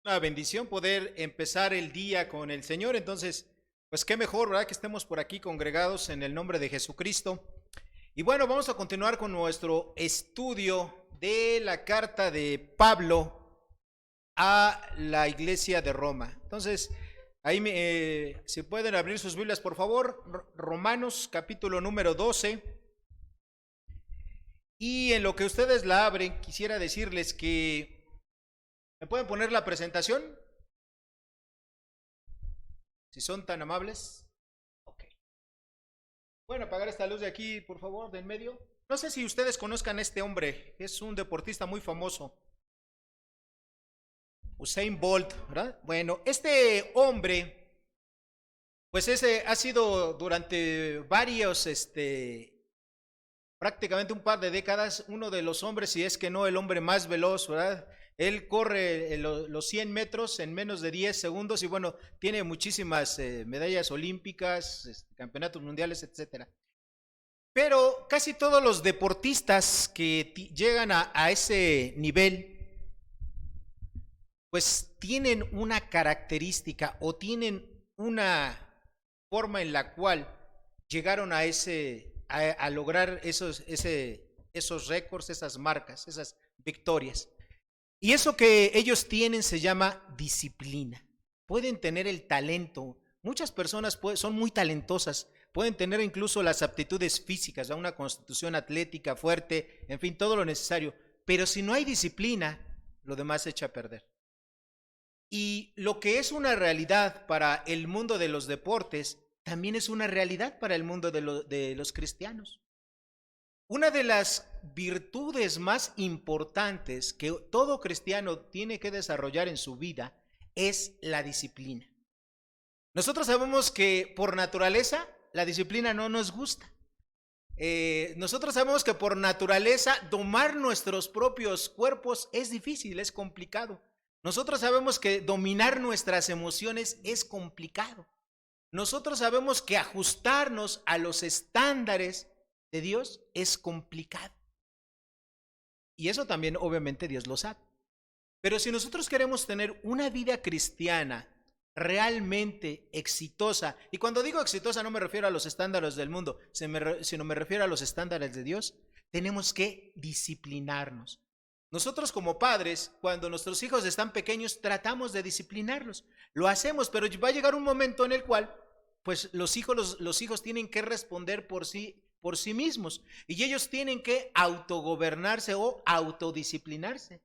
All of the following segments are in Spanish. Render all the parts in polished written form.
Una bendición poder empezar el día con el Señor. Entonces, pues qué mejor, ¿verdad? Que estemos por aquí congregados en el nombre de Jesucristo. Y bueno, vamos a continuar con nuestro estudio de la carta de Pablo a la iglesia de Roma. Entonces, ahí si pueden abrir sus Biblias, por favor, Romanos capítulo número 12. Y en lo que ustedes la abren, quisiera decirles que ¿me pueden poner la presentación? Si son tan amables. Ok. ¿Pueden apagar esta luz de aquí, por favor, de en medio? No sé si ustedes conozcan a este hombre. Es un deportista muy famoso. Usain Bolt, ¿verdad? Bueno, este hombre, pues ese ha sido durante varios, prácticamente un par de décadas, uno de los hombres, si es que no el hombre más veloz, ¿verdad? Él corre los 100 metros en menos de 10 segundos y bueno, tiene muchísimas medallas olímpicas, campeonatos mundiales, etcétera. Pero casi todos los deportistas que llegan a ese nivel, pues tienen una característica o tienen una forma en la cual llegaron a lograr esos récords, esas marcas, esas victorias. Y eso que ellos tienen se llama disciplina. Pueden tener el talento. Muchas personas son muy talentosas. Pueden tener incluso las aptitudes físicas, una constitución atlética fuerte, en fin, todo lo necesario. Pero si no hay disciplina, lo demás se echa a perder. Y lo que es una realidad para el mundo de los deportes, también es una realidad para el mundo de los cristianos. Una de las virtudes más importantes que todo cristiano tiene que desarrollar en su vida es la disciplina. Nosotros sabemos que por naturaleza la disciplina no nos gusta. Nosotros sabemos que por naturaleza domar nuestros propios cuerpos es difícil, es complicado. Nosotros sabemos que dominar nuestras emociones es complicado. Nosotros sabemos que ajustarnos a los estándares de Dios es complicado. Y eso también obviamente Dios lo sabe. Pero si nosotros queremos tener una vida cristiana realmente exitosa, y cuando digo exitosa no me refiero a los estándares del mundo, sino me refiero a los estándares de Dios, tenemos que disciplinarnos. Nosotros como padres, cuando nuestros hijos están pequeños, tratamos de disciplinarlos. Lo hacemos, pero va a llegar un momento en el cual, pues los hijos tienen que responder por sí mismos. Y ellos tienen que autogobernarse o autodisciplinarse.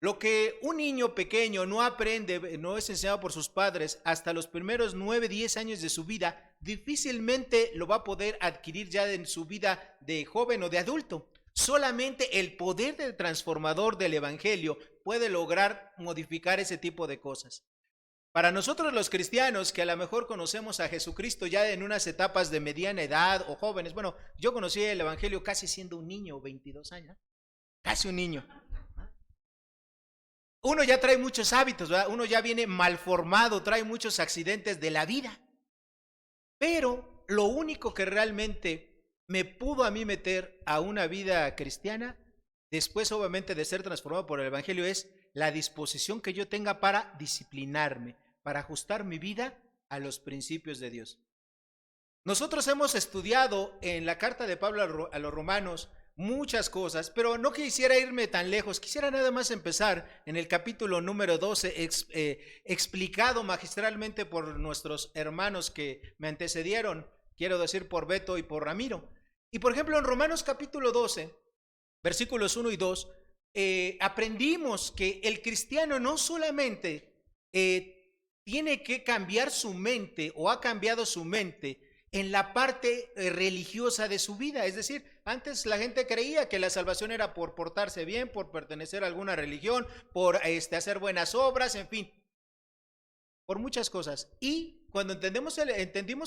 Lo que un niño pequeño no aprende, no es enseñado por sus padres hasta los primeros 9, 10 años de su vida, difícilmente lo va a poder adquirir ya en su vida de joven o de adulto. Solamente el poder del transformador del evangelio puede lograr modificar ese tipo de cosas. Para nosotros los cristianos, que a lo mejor conocemos a Jesucristo ya en unas etapas de mediana edad o jóvenes, bueno, yo conocí el evangelio casi siendo un niño, 22 años, casi un niño. Uno ya trae muchos hábitos, ¿verdad? Uno ya viene mal formado, trae muchos accidentes de la vida. Pero lo único que realmente me pudo a mí meter a una vida cristiana, después obviamente de ser transformado por el evangelio, es la disposición que yo tenga para disciplinarme, para ajustar mi vida a los principios de Dios. Nosotros hemos estudiado en la carta de Pablo a los romanos muchas cosas, pero no quisiera irme tan lejos, quisiera nada más empezar en el capítulo número 12, explicado magistralmente por nuestros hermanos que me antecedieron, quiero decir por Beto y por Ramiro. Y por ejemplo en Romanos capítulo 12, versículos 1 y 2, aprendimos que el cristiano no solamente tiene que cambiar su mente o ha cambiado su mente en la parte religiosa de su vida. Es decir, antes la gente creía que la salvación era por portarse bien, por pertenecer a alguna religión, por hacer buenas obras, en fin, por muchas cosas. Y cuando entendimos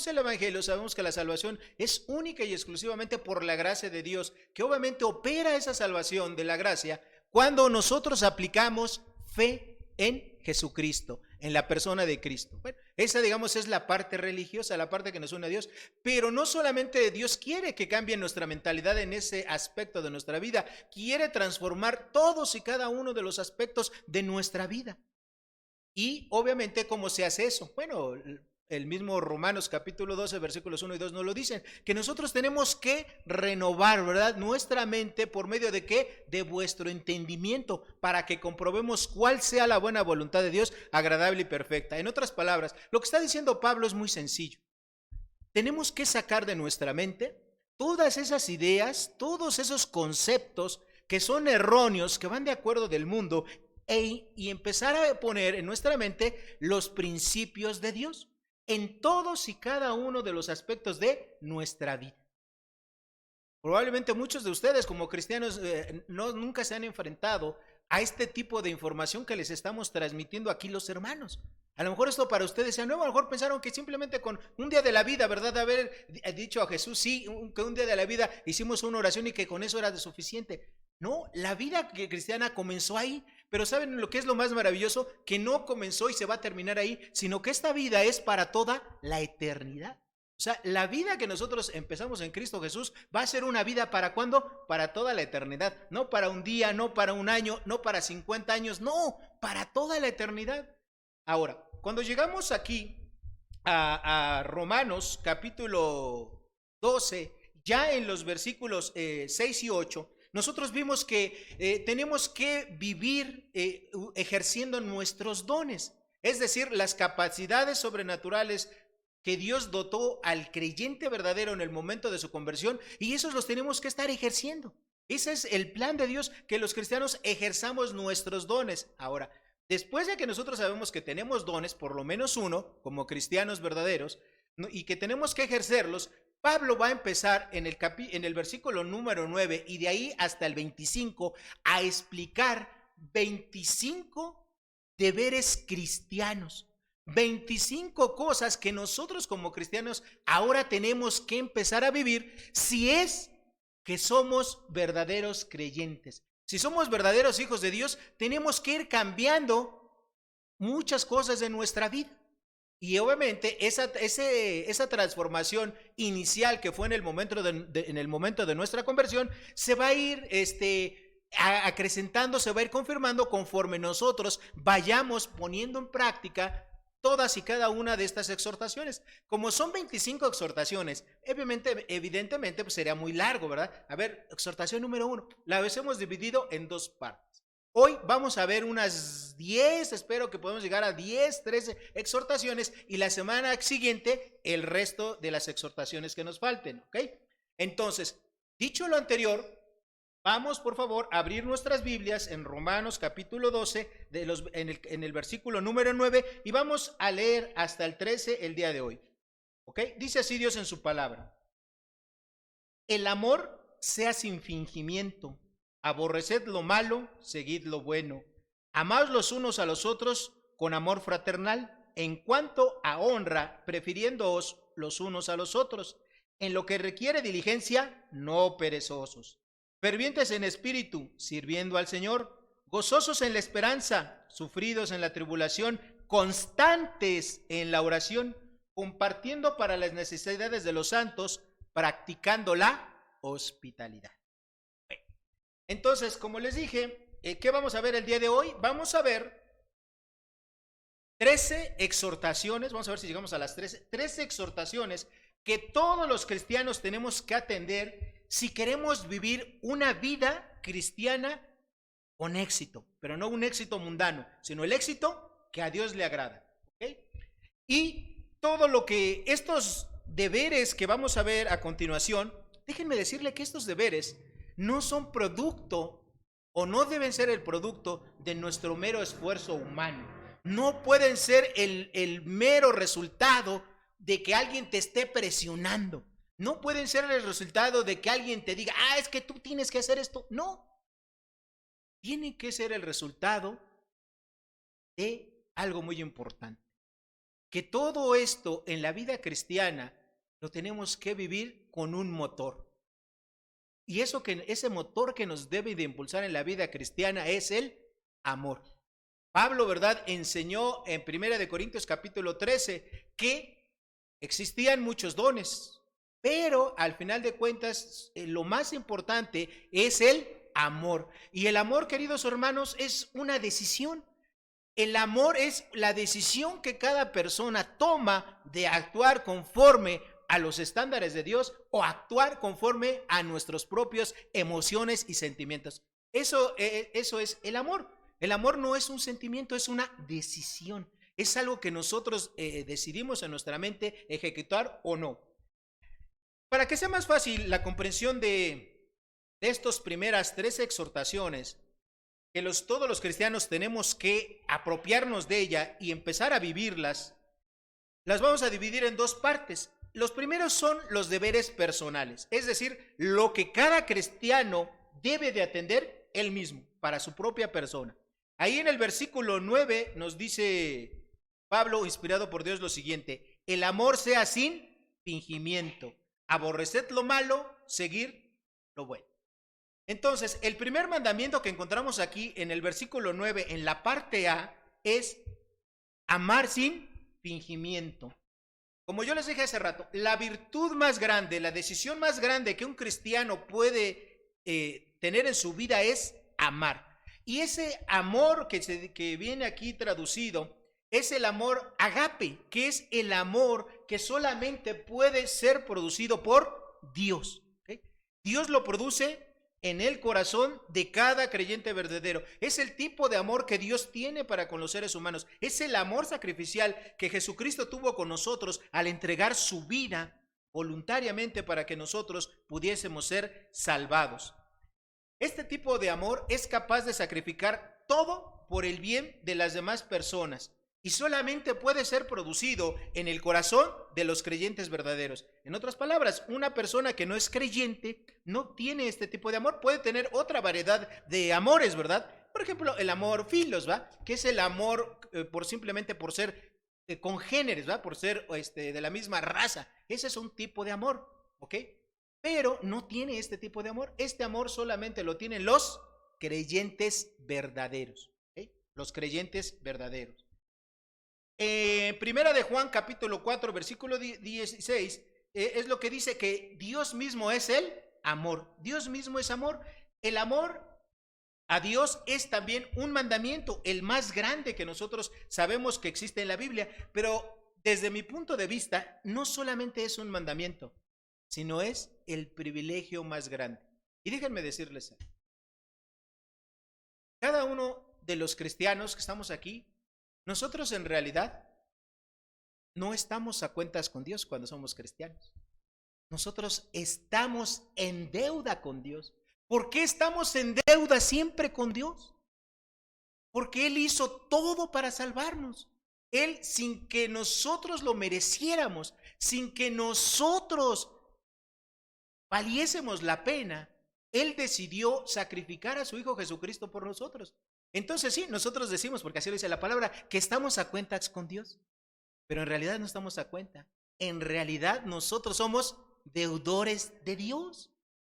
el evangelio, sabemos que la salvación es única y exclusivamente por la gracia de Dios, que obviamente opera esa salvación de la gracia cuando nosotros aplicamos fe en Jesucristo, en la persona de Cristo. Bueno, esa, digamos, es la parte religiosa, la parte que nos une a Dios, pero no solamente Dios quiere que cambie nuestra mentalidad en ese aspecto de nuestra vida, quiere transformar todos y cada uno de los aspectos de nuestra vida. Y obviamente, ¿cómo se hace eso? Bueno, el mismo Romanos capítulo 12, versículos 1 y 2 nos lo dicen, que nosotros tenemos que renovar, ¿verdad? Nuestra mente por medio de ¿qué? De vuestro entendimiento, para que comprobemos cuál sea la buena voluntad de Dios, agradable y perfecta. En otras palabras, lo que está diciendo Pablo es muy sencillo. Tenemos que sacar de nuestra mente todas esas ideas, todos esos conceptos que son erróneos, que van de acuerdo del mundo, y empezar a poner en nuestra mente los principios de Dios en todos y cada uno de los aspectos de nuestra vida. Probablemente muchos de ustedes como cristianos nunca se han enfrentado a este tipo de información que les estamos transmitiendo aquí los hermanos. A lo mejor esto para ustedes sea nuevo, a lo mejor pensaron que simplemente con un día de la vida, ¿verdad? De haber dicho a Jesús, sí, que un día de la vida hicimos una oración y que con eso era de suficiente. No, la vida cristiana comenzó ahí, pero ¿saben lo que es lo más maravilloso? Que no comenzó y se va a terminar ahí, sino que esta vida es para toda la eternidad. O sea, la vida que nosotros empezamos en Cristo Jesús va a ser una vida ¿para cuándo? Para toda la eternidad. No para un día, no para un año, no para 50 años, no, para toda la eternidad. Ahora, cuando llegamos aquí a Romanos capítulo 12, ya en los versículos 6 y 8, nosotros vimos que tenemos que vivir ejerciendo nuestros dones, es decir, las capacidades sobrenaturales que Dios dotó al creyente verdadero en el momento de su conversión, y esos los tenemos que estar ejerciendo. Ese es el plan de Dios, que los cristianos ejerzamos nuestros dones. Ahora, después de que nosotros sabemos que tenemos dones, por lo menos uno, como cristianos verdaderos, y que tenemos que ejercerlos, Pablo va a empezar en el versículo número 9 y de ahí hasta el 25 a explicar 25 deberes cristianos. 25 cosas que nosotros como cristianos ahora tenemos que empezar a vivir si es que somos verdaderos creyentes. Si somos verdaderos hijos de Dios, tenemos que ir cambiando muchas cosas de nuestra vida. Y obviamente esa transformación inicial que fue en el momento de nuestra conversión se va a ir acrecentando, se va a ir confirmando conforme nosotros vayamos poniendo en práctica todas y cada una de estas exhortaciones. Como son 25 exhortaciones, evidentemente pues sería muy largo, ¿verdad? A ver, exhortación número 1, la hemos dividido en dos partes. Hoy vamos a ver unas 10, espero que podamos llegar a 10, 13 exhortaciones, y la semana siguiente el resto de las exhortaciones que nos falten, ¿ok? Entonces, dicho lo anterior, vamos por favor a abrir nuestras Biblias en Romanos capítulo 12, en el versículo número 9, y vamos a leer hasta el 13 el día de hoy, ¿ok? Dice así Dios en su palabra: el amor sea sin fingimiento. Aborreced lo malo, seguid lo bueno. Amaos los unos a los otros con amor fraternal, en cuanto a honra, prefiriéndoos los unos a los otros. En lo que requiere diligencia, no perezosos. Fervientes en espíritu, sirviendo al Señor. Gozosos en la esperanza, sufridos en la tribulación, constantes en la oración, compartiendo para las necesidades de los santos, practicando la hospitalidad. Entonces, como les dije, ¿qué vamos a ver el día de hoy? Vamos a ver 13 exhortaciones, vamos a ver si llegamos a las 13 exhortaciones que todos los cristianos tenemos que atender si queremos vivir una vida cristiana con éxito, pero no un éxito mundano, sino el éxito que a Dios le agrada, ¿okay? Y todo lo que estos deberes que vamos a ver a continuación, déjenme decirle que estos deberes no son producto o no deben ser el producto de nuestro mero esfuerzo humano. No pueden ser el mero resultado de que alguien te esté presionando. No pueden ser el resultado de que alguien te diga, es que tú tienes que hacer esto. No. Tienen que ser el resultado de algo muy importante. Que todo esto en la vida cristiana lo tenemos que vivir con un motor. Y ese motor que nos debe de impulsar en la vida cristiana es el amor. Pablo, ¿verdad?, enseñó en 1 Corintios capítulo 13 que existían muchos dones, pero al final de cuentas lo más importante es el amor. Y el amor, queridos hermanos, es una decisión. El amor es la decisión que cada persona toma de actuar conforme a los estándares de Dios o actuar conforme a nuestras propias emociones y sentimientos. Eso es el amor. El amor no es un sentimiento, es una decisión. Es algo que nosotros decidimos en nuestra mente ejecutar o no. Para que sea más fácil la comprensión de estas primeras 3 exhortaciones, que todos los cristianos tenemos que apropiarnos de ella y empezar a vivirlas, las vamos a dividir en 2 partes. Los primeros son los deberes personales, es decir, lo que cada cristiano debe de atender él mismo, para su propia persona. Ahí en el versículo 9 nos dice Pablo, inspirado por Dios, lo siguiente: el amor sea sin fingimiento, aborreced lo malo, seguir lo bueno. Entonces, el primer mandamiento que encontramos aquí en el versículo 9, en la parte A, es amar sin fingimiento. Como yo les dije hace rato, la virtud más grande, la decisión más grande que un cristiano puede tener en su vida es amar. Y ese amor que viene aquí traducido es el amor agape, que es el amor que solamente puede ser producido por Dios. ¿Okay? Dios lo produce en el corazón de cada creyente verdadero. Es el tipo de amor que Dios tiene para con los seres humanos. Es el amor sacrificial que Jesucristo tuvo con nosotros al entregar su vida voluntariamente para que nosotros pudiésemos ser salvados. Este tipo de amor es capaz de sacrificar todo por el bien de las demás personas y solamente puede ser producido en el corazón de los creyentes verdaderos. En otras palabras, una persona que no es creyente no tiene este tipo de amor. Puede tener otra variedad de amores, ¿verdad? Por ejemplo, el amor filos, ¿va? Que es el amor simplemente por ser congéneres, ¿va? Por ser de la misma raza. Ese es un tipo de amor, ¿ok? Pero no tiene este tipo de amor. Este amor solamente lo tienen los creyentes verdaderos, ¿okay? Los creyentes verdaderos. Primera de Juan capítulo 4 versículo 16 es lo que dice que Dios mismo es el amor. Dios mismo es amor. El amor a Dios es también un mandamiento, el más grande que nosotros sabemos que existe en la Biblia, pero desde mi punto de vista no solamente es un mandamiento, sino es el privilegio más grande. Y déjenme decirles, cada uno de los cristianos que estamos aquí, nosotros en realidad no estamos a cuentas con Dios cuando somos cristianos. Nosotros estamos en deuda con Dios. ¿Por qué estamos en deuda siempre con Dios? Porque Él hizo todo para salvarnos. Él, sin que nosotros lo mereciéramos, sin que nosotros valiésemos la pena, Él decidió sacrificar a su Hijo Jesucristo por nosotros. Entonces sí, nosotros decimos, porque así lo dice la palabra, que estamos a cuentas con Dios, pero en realidad no estamos a cuenta. En realidad nosotros somos deudores de Dios.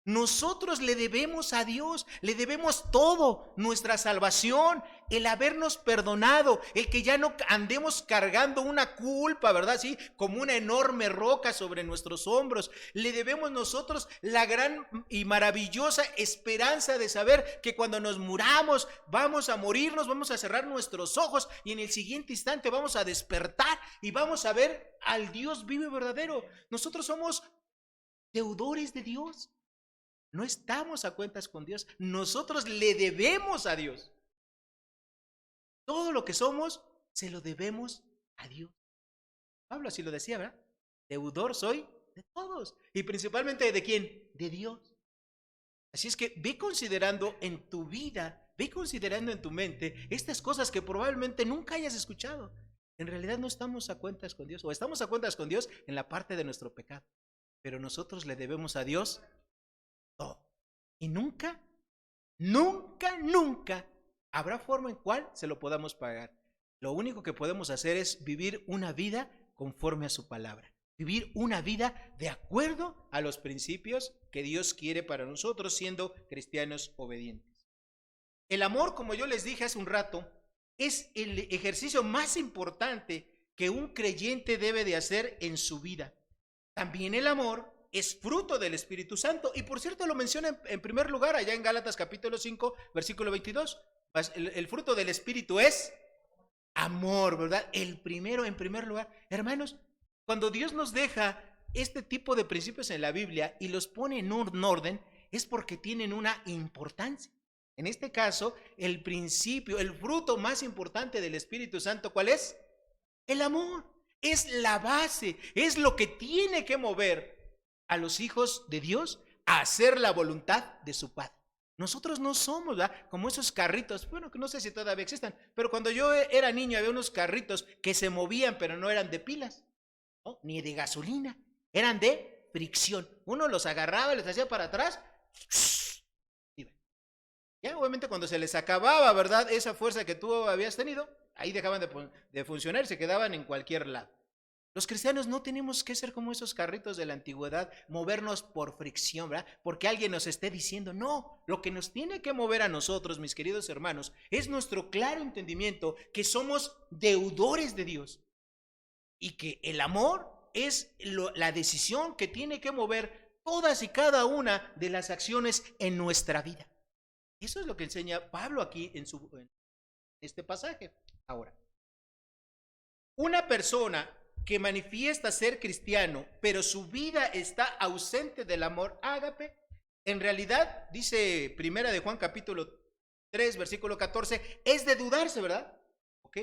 Nosotros le debemos a Dios, le debemos todo, nuestra salvación, el habernos perdonado, el que ya no andemos cargando una culpa, ¿verdad? Sí, como una enorme roca sobre nuestros hombros. Le debemos nosotros la gran y maravillosa esperanza de saber que cuando nos muramos vamos a morirnos, vamos a cerrar nuestros ojos y en el siguiente instante vamos a despertar y vamos a ver al Dios vivo y verdadero. Nosotros somos deudores de Dios. No estamos a cuentas con Dios. Nosotros le debemos a Dios. Todo lo que somos, se lo debemos a Dios. Pablo así lo decía, ¿verdad? Deudor soy de todos. Y principalmente ¿de quién? De Dios. Así es que ve considerando en tu vida, ve considerando en tu mente estas cosas que probablemente nunca hayas escuchado. En realidad no estamos a cuentas con Dios, o estamos a cuentas con Dios en la parte de nuestro pecado. Pero nosotros le debemos a Dios todo. Y nunca habrá forma en cual se lo podamos pagar. Lo único que podemos hacer es vivir una vida conforme a su palabra. Vivir una vida de acuerdo a los principios que Dios quiere para nosotros, siendo cristianos obedientes. El amor, como yo les dije hace un rato, es el ejercicio más importante que un creyente debe de hacer en su vida. También el amor es fruto del Espíritu Santo. Y por cierto lo menciona en primer lugar allá en Gálatas capítulo 5, versículo 22. El fruto del Espíritu es Amor, ¿verdad? El primero, en primer lugar. Hermanos, cuando Dios nos deja este tipo de principios en la Biblia y los pone en un orden, es porque tienen una importancia. En este caso, el principio, el fruto más importante del Espíritu Santo, ¿cuál es? El amor. Es la base, es lo que tiene que mover a los hijos de Dios a hacer la voluntad de su Padre. Nosotros no somos, ¿verdad?, como esos carritos, bueno, que no sé si todavía existan, pero cuando yo era niño había unos carritos que se movían, pero no eran de pilas, ¿no?, ni de gasolina, eran de fricción. Uno los agarraba, les hacía para atrás, ya obviamente cuando se les acababa, ¿verdad?, esa fuerza que tú habías tenido, ahí dejaban de funcionar y se quedaban en cualquier lado. Los cristianos no tenemos que ser como esos carritos de la antigüedad, movernos por fricción, ¿verdad? Porque alguien nos esté diciendo, no, lo que nos tiene que mover a nosotros, mis queridos hermanos, es nuestro claro entendimiento que somos deudores de Dios y que el amor es la decisión que tiene que mover todas y cada una de las acciones en nuestra vida. Eso es lo que enseña Pablo aquí en este pasaje. Ahora, una persona que manifiesta ser cristiano, pero su vida está ausente del amor ágape, en realidad, dice Primera de Juan capítulo 3, versículo 14, es de dudarse, ¿verdad? ¿Ok?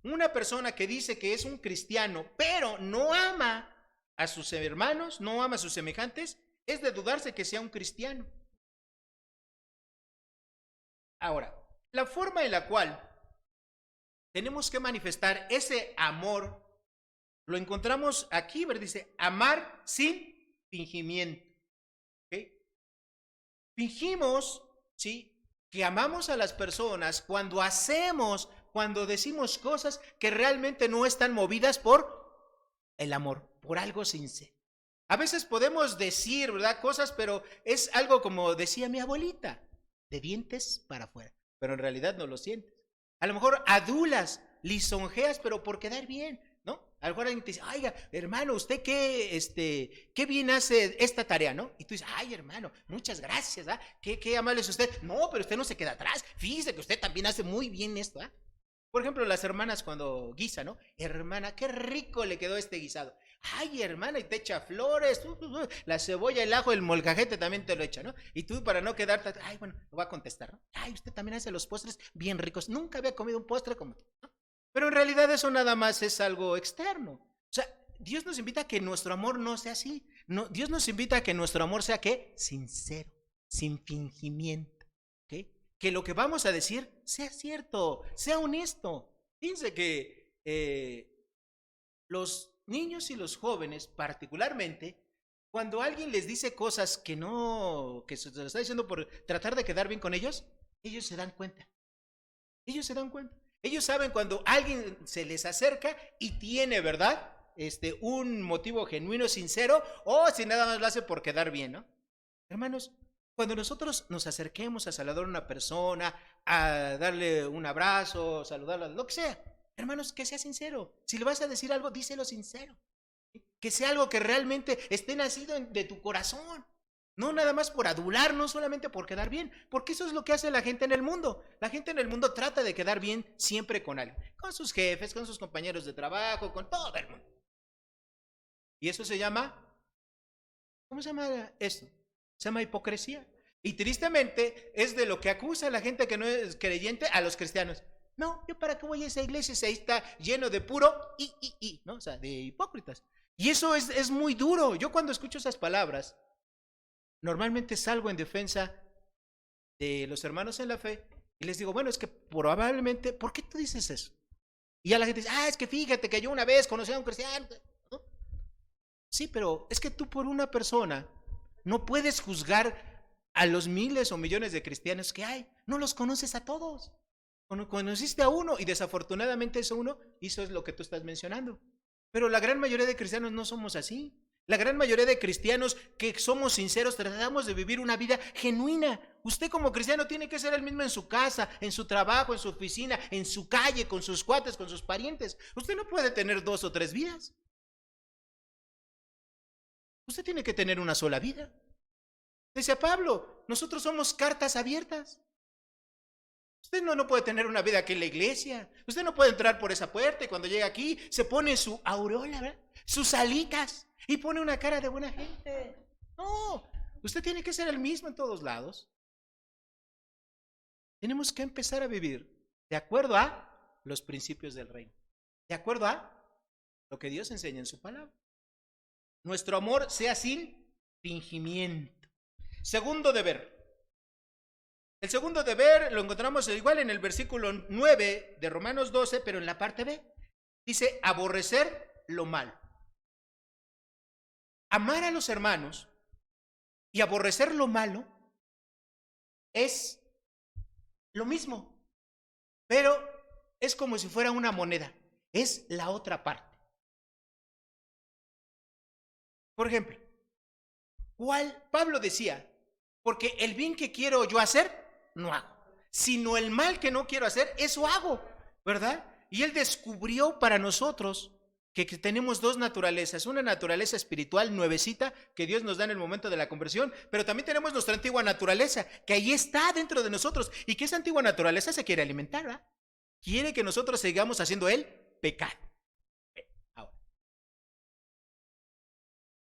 Una persona que dice que es un cristiano, pero no ama a sus hermanos, no ama a sus semejantes, es de dudarse que sea un cristiano. Ahora, la forma en la cual tenemos que manifestar ese amor lo encontramos aquí, ¿verdad? Dice, amar sin fingimiento. ¿Okay? Fingimos, ¿sí?, que amamos a las personas cuando decimos cosas que realmente no están movidas por el amor, por algo sincero. A veces podemos decir, ¿verdad?, cosas, pero es algo como decía mi abuelita, de dientes para afuera, pero en realidad no lo sientes. A lo mejor adulas, lisonjeas, pero por quedar bien, ¿no? A lo mejor alguien te dice, ay, hermano, usted qué bien hace esta tarea, ¿no? Y tú dices, ay, hermano, muchas gracias, ¿ah? Qué amable es usted. No, pero usted no se queda atrás. Fíjese que usted también hace muy bien esto, ¿ah? Por ejemplo, las hermanas cuando guisan, ¿no? Hermana, qué rico le quedó este guisado. Ay, hermana, y te echa flores, la cebolla, el ajo, el molcajete también te lo echa, ¿no? Y tú para no quedarte, ay, bueno, lo voy a contestar, ¿no? Ay, usted también hace los postres bien ricos. Nunca había comido un postre como tú, ¿no? Pero en realidad eso nada más es algo externo. O sea, Dios nos invita a que nuestro amor no sea así. No, Dios nos invita a que nuestro amor sea, ¿qué? Sincero, sin fingimiento, ¿ok? Que lo que vamos a decir sea cierto, sea honesto. Fíjense que los niños y los jóvenes, particularmente, cuando alguien les dice cosas que no, que se lo está diciendo por tratar de quedar bien con ellos se dan cuenta. Ellos se dan cuenta. Ellos saben cuando alguien se les acerca y tiene, ¿verdad?, un motivo genuino, sincero, o si nada más lo hace por quedar bien, ¿no? Hermanos, cuando nosotros nos acerquemos a saludar a una persona, a darle un abrazo, saludarla, lo que sea, hermanos, que sea sincero. Si le vas a decir algo, díselo sincero. Que sea algo que realmente esté nacido de tu corazón. No nada más por adular, no solamente por quedar bien, porque eso es lo que hace la gente en el mundo. La gente en el mundo trata de quedar bien siempre con alguien, con sus jefes, con sus compañeros de trabajo, con todo el mundo. Y eso se llama, ¿cómo se llama esto? Se llama hipocresía. Y tristemente es de lo que acusa a la gente que no es creyente a los cristianos. No, yo para qué voy a esa iglesia si ahí está lleno de puro ¿no? O sea, de hipócritas. Y eso es muy duro. Yo cuando escucho esas palabras, normalmente salgo en defensa de los hermanos en la fe y les digo, bueno, es que probablemente, ¿por qué tú dices eso? Y ya la gente dice, es que fíjate que yo una vez conocí a un cristiano, ¿no? Sí, pero es que tú por una persona no puedes juzgar a los miles o millones de cristianos que hay. No los conoces a todos. Conociste a uno y desafortunadamente ese uno hizo lo que tú estás mencionando. Pero la gran mayoría de cristianos no somos así. La gran mayoría de cristianos que somos sinceros tratamos de vivir una vida genuina. Usted como cristiano tiene que ser el mismo en su casa, en su trabajo, en su oficina, en su calle, con sus cuates, con sus parientes. Usted no puede tener 2 o 3 vidas. Usted tiene que tener una sola vida. Decía Pablo, nosotros somos cartas abiertas. Usted no puede tener una vida aquí en la iglesia. Usted no puede entrar por esa puerta y cuando llega aquí se pone su aureola, ¿verdad? Sus alitas y pone una cara de buena gente. No, usted tiene que ser el mismo en todos lados. Tenemos que empezar a vivir de acuerdo a los principios del reino, de acuerdo a lo que Dios enseña en su palabra. Nuestro amor sea sin fingimiento. Segundo deber. El segundo deber lo encontramos igual en el versículo 9 de Romanos 12, pero en la parte B. Dice, aborrecer lo malo. Amar a los hermanos y aborrecer lo malo es lo mismo, pero es como si fuera una moneda. Es la otra parte. Por ejemplo, Pablo decía, porque el bien que quiero yo hacer, no hago, sino el mal que no quiero hacer, eso hago, ¿verdad? Y él descubrió para nosotros que tenemos dos naturalezas, una naturaleza espiritual nuevecita que Dios nos da en el momento de la conversión, pero también tenemos nuestra antigua naturaleza, que ahí está dentro de nosotros, y que esa antigua naturaleza se quiere alimentar, ¿verdad? Quiere que nosotros sigamos haciendo el pecado. Ahora,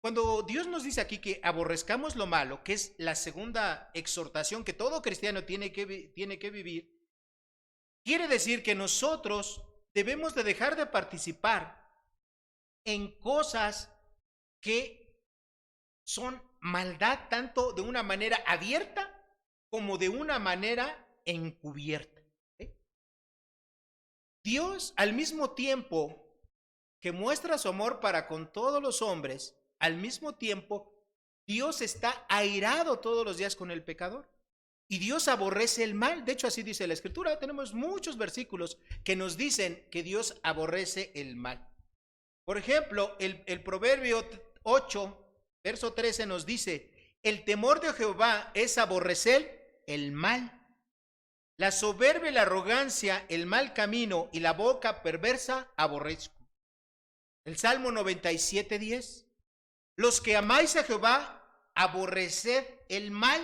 cuando Dios nos dice aquí que aborrezcamos lo malo, que es la segunda exhortación que todo cristiano tiene que vivir, quiere decir que nosotros debemos de dejar de participar en cosas que son maldad tanto de una manera abierta como de una manera encubierta. Dios, al mismo tiempo que muestra su amor para con todos los hombres, al mismo tiempo Dios está airado todos los días con el pecador. Y Dios aborrece el mal. De hecho, así dice la Escritura. Tenemos muchos versículos que nos dicen que Dios aborrece el mal. Por ejemplo, el Proverbio 8, verso 13 nos dice, el temor de Jehová es aborrecer el mal. La soberbia y la arrogancia, el mal camino y la boca perversa aborrezco. El Salmo 97, 10. Los que amáis a Jehová, aborreced el mal.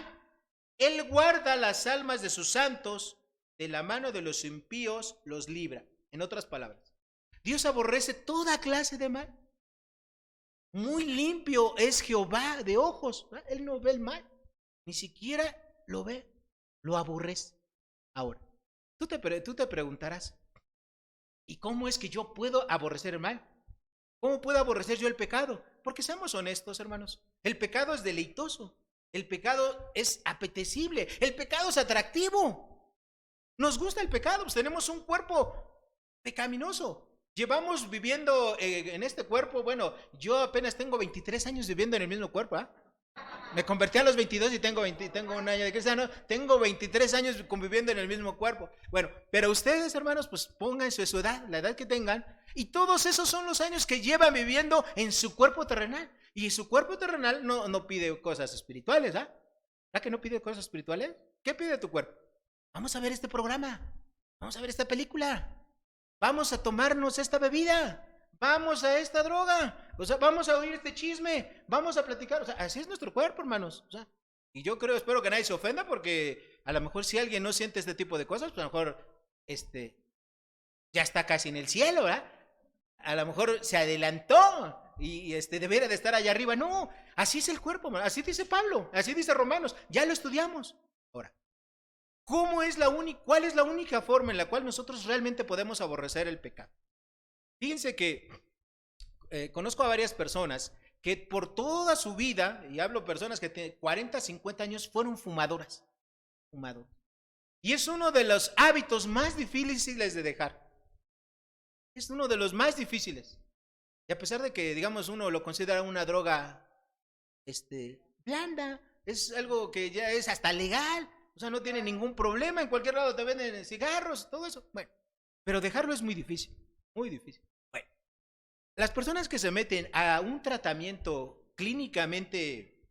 Él guarda las almas de sus santos, de la mano de los impíos los libra. En otras palabras, Dios aborrece toda clase de mal. Muy limpio es Jehová de ojos. Él no ve el mal, ni siquiera lo ve, lo aborrece. Ahora, tú te preguntarás, ¿y cómo es que yo puedo aborrecer el mal? ¿Cómo puedo aborrecer yo el pecado? Porque seamos honestos, hermanos, el pecado es deleitoso, el pecado es apetecible, el pecado es atractivo. Nos gusta el pecado, pues tenemos un cuerpo pecaminoso. Llevamos viviendo en este cuerpo, bueno, yo apenas tengo 23 años viviendo en el mismo cuerpo, ¿ah? Me convertí a los 22 y tengo un año de cristiano, tengo 23 años conviviendo en el mismo cuerpo. Bueno, pero ustedes, hermanos, pues pónganse su edad, la edad que tengan, y todos esos son los años que llevan viviendo en su cuerpo terrenal. Y su cuerpo terrenal no pide cosas espirituales, ¿ah? ¿Verdad que no pide cosas espirituales? ¿Qué pide tu cuerpo? Vamos a ver este programa, vamos a ver esta película, vamos a tomarnos esta bebida, vamos a esta droga, o sea, vamos a oír este chisme, vamos a platicar, o sea, así es nuestro cuerpo, hermanos, o sea, y yo espero que nadie se ofenda, porque a lo mejor si alguien no siente este tipo de cosas, pues a lo mejor, ya está casi en el cielo, ¿verdad? A lo mejor se adelantó y debería de estar allá arriba. No, así es el cuerpo, hermano. Así dice Pablo, así dice Romanos, ya lo estudiamos. Ahora, ¿cuál es la única forma en la cual nosotros realmente podemos aborrecer el pecado? Fíjense que conozco a varias personas que por toda su vida, y hablo de personas que tienen 40, 50 años, fueron fumadoras. Y es uno de los hábitos más difíciles de dejar. Es uno de los más difíciles. Y a pesar de que, digamos, uno lo considera una droga blanda, es algo que ya es hasta legal, o sea, no tiene ningún problema, en cualquier lado te venden cigarros, todo eso. Bueno, pero dejarlo es muy difícil, muy difícil. Bueno, las personas que se meten a un tratamiento clínicamente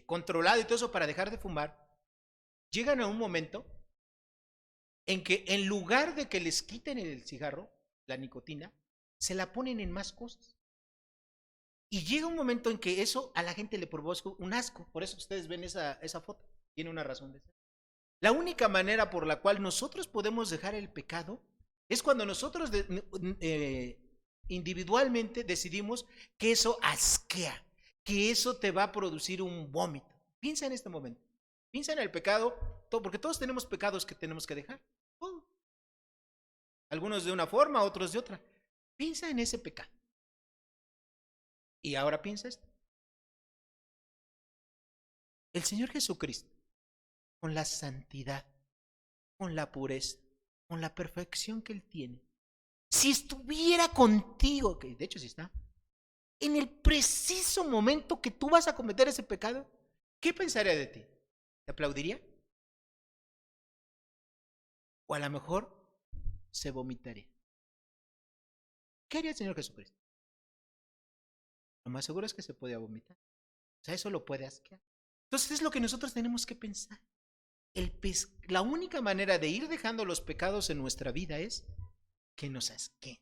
controlado y todo eso para dejar de fumar, llegan a un momento en que en lugar de que les quiten el cigarro, la nicotina, se la ponen en más cosas. Y llega un momento en que eso a la gente le provoca un asco. Por eso ustedes ven esa foto. Tiene una razón de ser. La única manera por la cual nosotros podemos dejar el pecado es cuando nosotros individualmente decidimos que eso asquea, que eso te va a producir un vómito. Piensa en este momento. Piensa en el pecado, porque todos tenemos pecados que tenemos que dejar. Todos. Algunos de una forma, otros de otra. Piensa en ese pecado. Y ahora piensa esto. El Señor Jesucristo, con la santidad, con la pureza, con la perfección que Él tiene, si estuviera contigo, que de hecho sí está, en el preciso momento que tú vas a cometer ese pecado, ¿qué pensaría de ti? ¿Te aplaudiría? O a lo mejor se vomitaría. ¿Qué haría el Señor Jesucristo? Lo más seguro es que se podía vomitar. O sea, eso lo puede asquear. Entonces es lo que nosotros tenemos que pensar. La única manera de ir dejando los pecados en nuestra vida es que nos asqueen.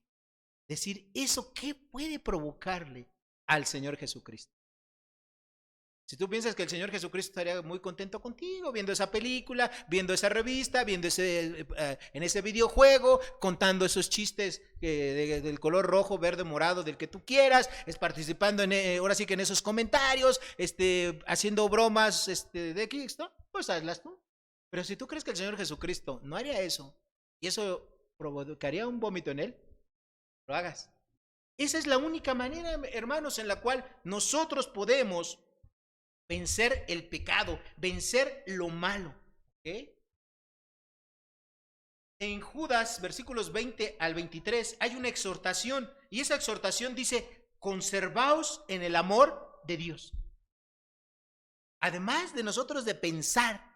Decir, ¿eso qué puede provocarle al Señor Jesucristo? Si tú piensas que el Señor Jesucristo estaría muy contento contigo, viendo esa película, viendo esa revista, viendo en ese videojuego, contando esos chistes del color rojo, verde, morado, del que tú quieras, participando ahora sí que en esos comentarios, haciendo bromas de aquí, ¿no? Pues hazlas tú. Pero si tú crees que el Señor Jesucristo no haría eso, y eso provocaría un vómito en él, lo hagas. Esa es la única manera, hermanos, en la cual nosotros podemos vencer el pecado, vencer lo malo. ¿Okay? En Judas, versículos 20 al 23, hay una exhortación, y esa exhortación dice, conservaos en el amor de Dios. Además de nosotros de pensar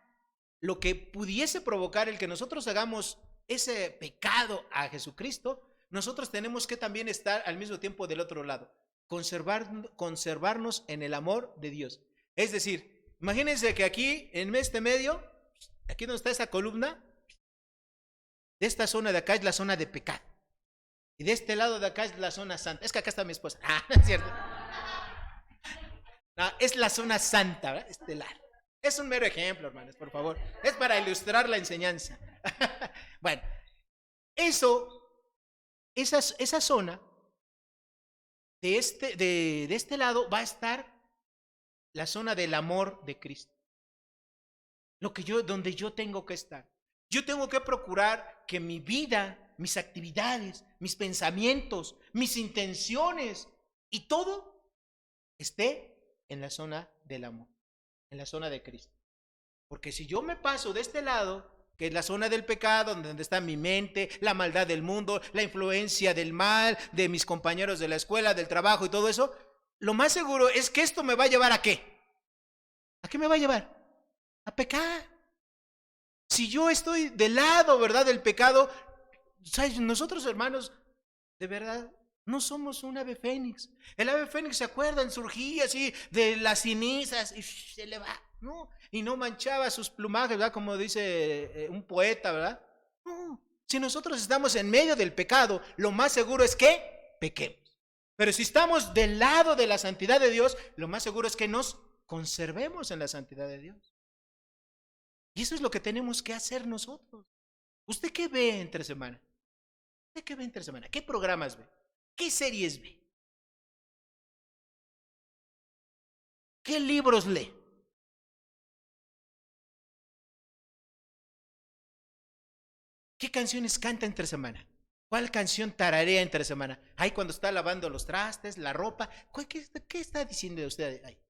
lo que pudiese provocar el que nosotros hagamos ese pecado a Jesucristo, nosotros tenemos que también estar al mismo tiempo del otro lado, conservarnos en el amor de Dios. Es decir, imagínense que aquí, en este medio, aquí donde está esa columna, de esta zona de acá es la zona de pecado. Y de este lado de acá es la zona santa. Es que acá está mi esposa. Ah, no es cierto. No, es la zona santa, ¿verdad? Estelar. Es un mero ejemplo, hermanos, por favor. Es para ilustrar la enseñanza. Bueno, esa zona de este lado va a estar la zona del amor de Cristo. Donde yo tengo que estar. Yo tengo que procurar que mi vida, mis actividades, mis pensamientos, mis intenciones y todo esté en la zona del amor, en la zona de Cristo. Porque si yo me paso de este lado, que es la zona del pecado, donde está mi mente, la maldad del mundo, la influencia del mal, de mis compañeros de la escuela, del trabajo y todo eso, lo más seguro es que esto me va a llevar ¿a qué? ¿A qué me va a llevar? A pecar. Si yo estoy del lado, ¿verdad?, del pecado, ¿sabes? Nosotros, hermanos, de verdad, no somos un ave fénix. El ave fénix, ¿se acuerdan? Surgía así de las cenizas y se le va, ¿no? Y no manchaba sus plumajes, ¿verdad? Como dice un poeta, ¿verdad? No. Si nosotros estamos en medio del pecado, lo más seguro es que pequemos. Pero si estamos del lado de la santidad de Dios, lo más seguro es que nos conservemos en la santidad de Dios. Y eso es lo que tenemos que hacer nosotros. ¿Usted qué ve entre semana? ¿Usted qué ve entre semana? ¿Qué programas ve? ¿Qué series ve? ¿Qué libros lee? ¿Qué canciones canta entre semana? ¿Cuál canción tararea entre semana? Ay, cuando está lavando los trastes, la ropa. ¿Qué está diciendo usted ahí?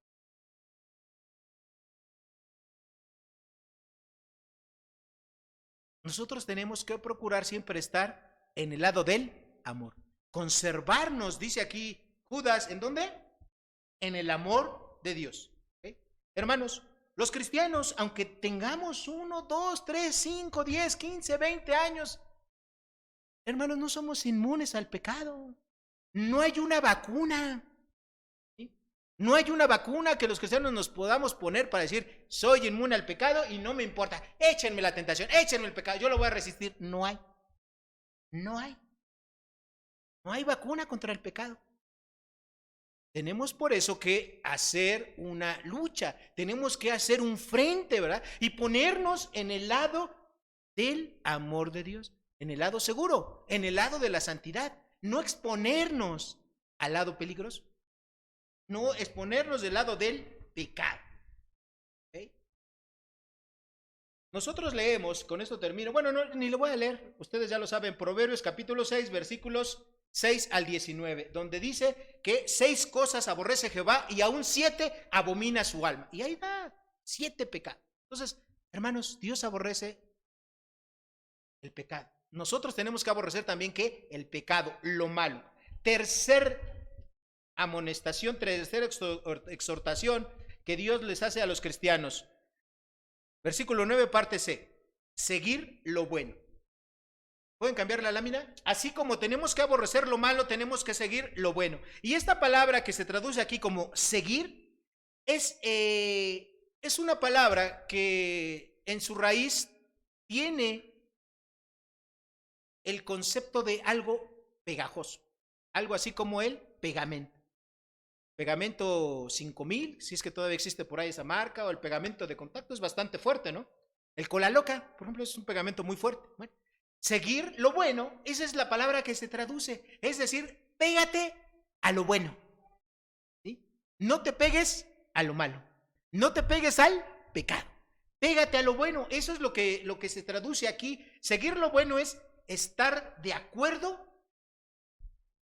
Nosotros tenemos que procurar siempre estar en el lado del amor. Conservarnos, dice aquí Judas, ¿en dónde? En el amor de Dios. ¿Okay? Hermanos, los cristianos, aunque tengamos 1, 2, 3, 5, 10, 15, 20 años, hermanos, no somos inmunes al pecado. No hay una vacuna. ¿Sí? No hay una vacuna que los cristianos nos podamos poner para decir, soy inmune al pecado y no me importa. Échenme la tentación, échenme el pecado, yo lo voy a resistir. No hay. No hay. No hay vacuna contra el pecado. Tenemos por eso que hacer una lucha, tenemos que hacer un frente, ¿verdad? Y ponernos en el lado del amor de Dios, en el lado seguro, en el lado de la santidad, no exponernos al lado peligroso, no exponernos del lado del pecado. ¿Okay? Nosotros leemos, con esto termino, bueno, no, ni lo voy a leer, ustedes ya lo saben, Proverbios capítulo 6, versículos 6 al 19, donde dice que 6 cosas aborrece Jehová y aún 7 abomina su alma. Y ahí da 7 pecados. Entonces, hermanos, Dios aborrece el pecado. Nosotros tenemos que aborrecer también ¿qué? El pecado, lo malo. Tercer amonestación, tercera exhortación que Dios les hace a los cristianos. Versículo 9, parte C. Seguir lo bueno. ¿Pueden cambiar la lámina? Así como tenemos que aborrecer lo malo, tenemos que seguir lo bueno. Y esta palabra que se traduce aquí como seguir es una palabra que en su raíz tiene el concepto de algo pegajoso, algo así como el pegamento. Pegamento 5000, si es que todavía existe por ahí esa marca, o el pegamento de contacto es bastante fuerte, ¿no? El cola loca, por ejemplo, es un pegamento muy fuerte. Bueno, seguir lo bueno, esa es la palabra que se traduce, es decir, pégate a lo bueno, ¿sí? No te pegues a lo malo, no te pegues al pecado, pégate a lo bueno, eso es lo que se traduce aquí. Seguir lo bueno es estar de acuerdo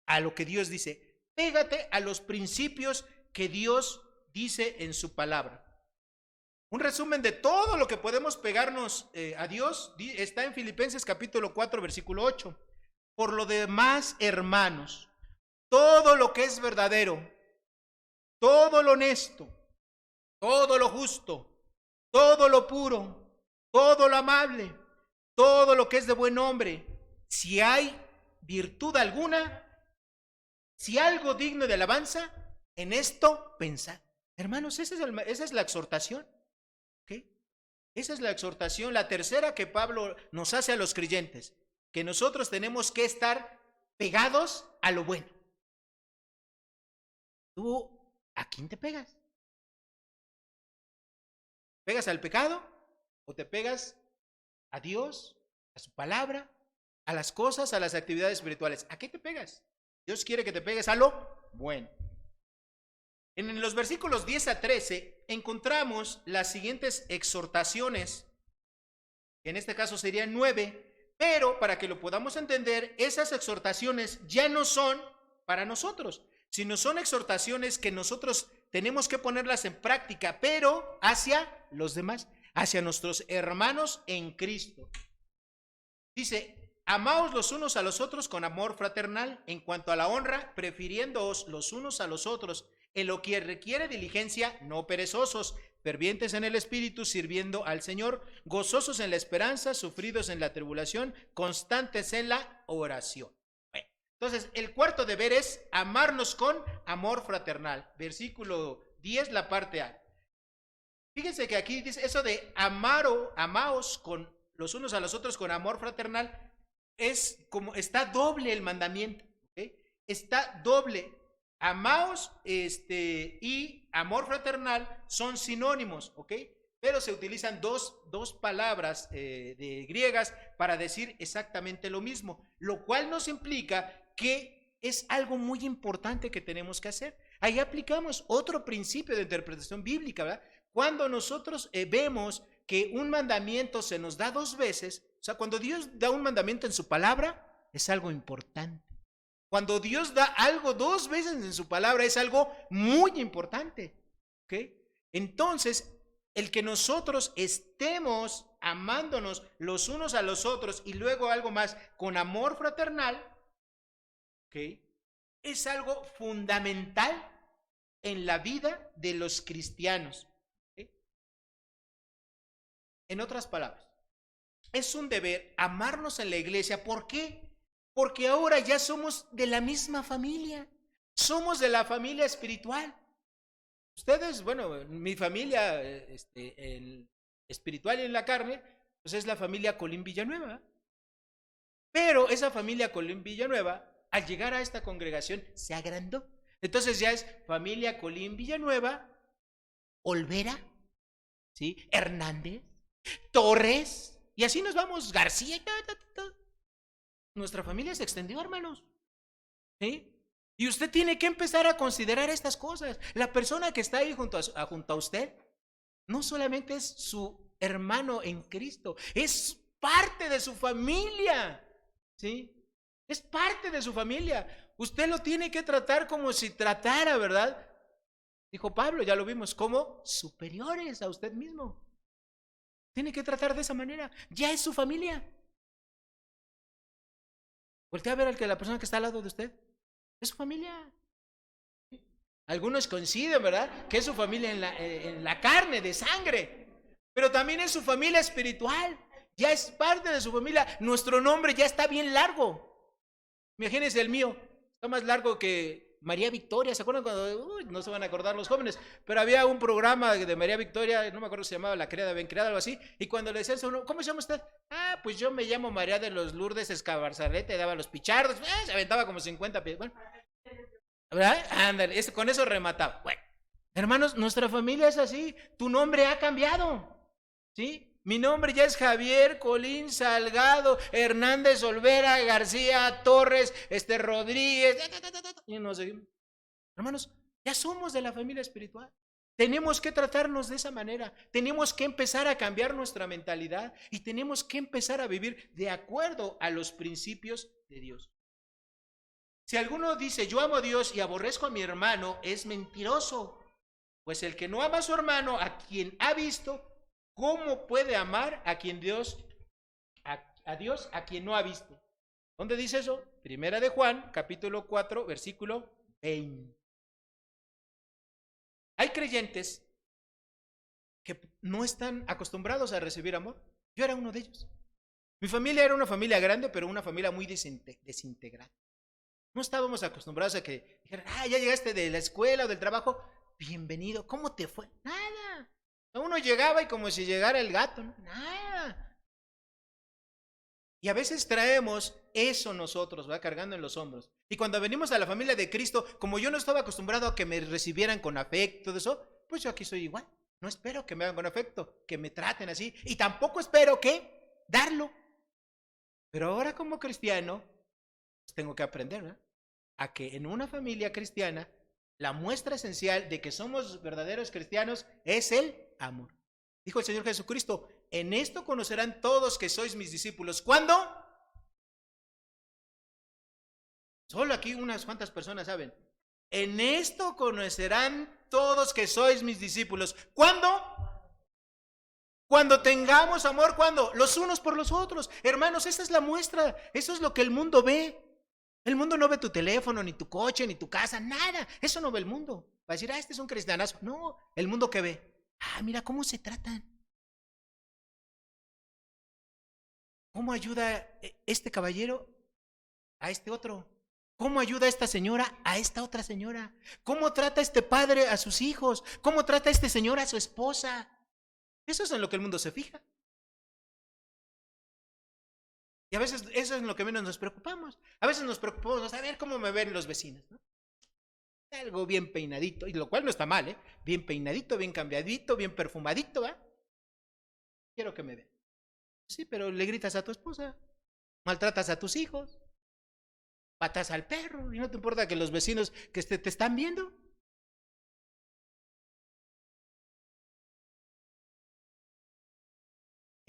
a lo que Dios dice. Pégate a los principios que Dios dice en su palabra. Un resumen de todo lo que podemos pegarnos a Dios está en Filipenses capítulo 4, versículo 8. Por lo demás, hermanos, todo lo que es verdadero, todo lo honesto, todo lo justo, todo lo puro, todo lo amable, todo lo que es de buen nombre, si hay virtud alguna, si algo digno de alabanza, en esto pensad. Hermanos, esa es la exhortación. ¿Okay? Esa es la exhortación, la tercera que Pablo nos hace a los creyentes, que nosotros tenemos que estar pegados a lo bueno. ¿Tú a quién te pegas? ¿Pegas al pecado o te pegas a Dios, a su palabra, a las cosas, a las actividades espirituales? ¿A qué te pegas? Dios quiere que te pegues a lo bueno. En los versículos 10 a 13 encontramos las siguientes exhortaciones, que en este caso serían 9, pero para que lo podamos entender, esas exhortaciones ya no son para nosotros, sino son exhortaciones que nosotros tenemos que ponerlas en práctica, pero hacia los demás, hacia nuestros hermanos en Cristo. Dice: amaos los unos a los otros con amor fraternal, en cuanto a la honra, prefiriéndoos los unos a los otros, en lo que requiere diligencia, no perezosos, fervientes en el espíritu, sirviendo al Señor, gozosos en la esperanza, sufridos en la tribulación, constantes en la oración. Bueno, entonces, el cuarto deber es amarnos con amor fraternal. Versículo 10, la parte A. Fíjense que aquí dice eso de amaos con los unos a los otros con amor fraternal. Es como, está doble el mandamiento, ¿okay? Está doble. Amaos y amor fraternal son sinónimos, ¿ok? Pero se utilizan dos palabras de griegas para decir exactamente lo mismo, lo cual nos implica que es algo muy importante que tenemos que hacer. Ahí aplicamos otro principio de interpretación bíblica, ¿verdad? Cuando nosotros vemos que un mandamiento se nos da 2 veces, o sea, cuando Dios da un mandamiento en su palabra, es algo importante. Cuando Dios da algo 2 veces en su palabra, es algo muy importante. ¿Ok? Entonces, el que nosotros estemos amándonos los unos a los otros y luego algo más con amor fraternal, ¿ok?, es algo fundamental en la vida de los cristianos. ¿Ok? En otras palabras, es un deber amarnos en la iglesia. ¿Por qué? Porque ahora ya somos de la misma familia, somos de la familia espiritual. Ustedes, bueno, mi familia espiritual y en la carne, pues es la familia Colín Villanueva. Pero esa familia Colín Villanueva, al llegar a esta congregación, se agrandó. Entonces ya es familia Colín Villanueva, Olvera, ¿sí? Hernández, Torres, y así nos vamos, García. Nuestra familia se extendió, hermanos. ¿Sí? Y usted tiene que empezar a considerar estas cosas. La persona que está ahí junto a usted no solamente es su hermano en Cristo, es parte de su familia. ¿Sí? Es parte de su familia. Usted lo tiene que tratar como si tratara, ¿verdad? Dijo Pablo, ya lo vimos, como superiores a usted mismo. Tiene que tratar de esa manera. Ya es su familia. Voltea a ver al que la persona que está al lado de usted. Es su familia. Algunos coinciden, ¿verdad? Que es su familia en la carne, de sangre. Pero también es su familia espiritual. Ya es parte de su familia. Nuestro nombre ya está bien largo. Imagínense el mío. Está más largo que María Victoria. ¿Se acuerdan cuando? No se van a acordar los jóvenes. Pero había un programa de María Victoria, no me acuerdo si se llamaba La Criada Bien Criada, algo así. Y cuando le decían, ¿cómo se llama usted? Ah, pues yo me llamo María de los Lourdes Escabarzalete. Y daba los pichardos. Se aventaba como 50 pies. Bueno, ¿verdad? Ándale, con eso remataba. Bueno, hermanos, nuestra familia es así. Tu nombre ha cambiado. ¿Sí? Mi nombre ya es Javier Colín Salgado Hernández Olvera García Torres Rodríguez. Y nos seguimos. Hermanos, ya somos de la familia espiritual. Tenemos que tratarnos de esa manera. Tenemos que empezar a cambiar nuestra mentalidad y tenemos que empezar a vivir de acuerdo a los principios de Dios. Si alguno dice yo amo a Dios y aborrezco a mi hermano, es mentiroso. Pues el que no ama a su hermano, a quien ha visto, ¿cómo puede amar a quien Dios, a Dios a quien no ha visto? ¿Dónde dice eso? Primera de Juan, capítulo 4, versículo 20. Hay creyentes que no están acostumbrados a recibir amor. Yo era uno de ellos. Mi familia era una familia grande, pero una familia muy desintegrada. No estábamos acostumbrados a que dijeran, ya llegaste de la escuela o del trabajo, bienvenido, ¿cómo te fue? Nada. Uno llegaba y como si llegara el gato, ¿no? Nada. Y a veces traemos eso nosotros, va cargando en los hombros. Y cuando venimos a la familia de Cristo, como yo no estaba acostumbrado a que me recibieran con afecto, de eso, pues yo aquí soy igual. No espero que me hagan con afecto, que me traten así. Y tampoco espero que darlo. Pero ahora como cristiano, pues tengo que aprender, ¿verdad? A que en una familia cristiana, la muestra esencial de que somos verdaderos cristianos es el amor. Dijo el Señor Jesucristo, en esto conocerán todos que sois mis discípulos. ¿Cuándo? Solo aquí unas cuantas personas saben. En esto conocerán todos que sois mis discípulos. ¿Cuándo? Cuando tengamos amor, ¿cuándo? Los unos por los otros. Hermanos, esa es la muestra. Eso es lo que el mundo ve. El mundo no ve tu teléfono, ni tu coche, ni tu casa, nada. Eso no ve el mundo. Va a decir, este es un cristianazo. No, el mundo que ve. Mira cómo se tratan. ¿Cómo ayuda este caballero a este otro? ¿Cómo ayuda esta señora a esta otra señora? ¿Cómo trata este padre a sus hijos? ¿Cómo trata este señor a su esposa? Eso es en lo que el mundo se fija. Y a veces eso es en lo que menos nos preocupamos. A veces nos preocupamos a ver cómo me ven los vecinos, ¿no? Algo bien peinadito, y lo cual no está mal, ¿eh? Bien peinadito, bien cambiadito, bien perfumadito, ¿va? Quiero que me vean. Sí, pero le gritas a tu esposa, maltratas a tus hijos, patas al perro, y no te importa que los vecinos que te están viendo.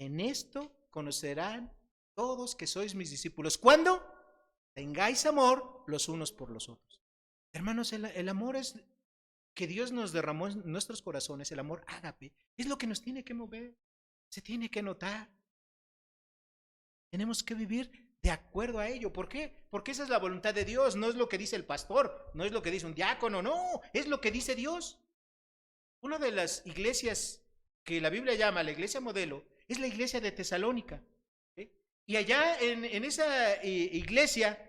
En esto conocerán todos que sois mis discípulos. ¿Cuándo? Tengáis amor los unos por los otros. Hermanos, el amor es que Dios nos derramó en nuestros corazones, el amor ágape, es lo que nos tiene que mover, se tiene que notar. Tenemos que vivir de acuerdo a ello. ¿Por qué? Porque esa es la voluntad de Dios, no es lo que dice el pastor, no es lo que dice un diácono, no, es lo que dice Dios. Una de las iglesias que la Biblia llama la iglesia modelo es la iglesia de Tesalónica. Y allá en esa iglesia,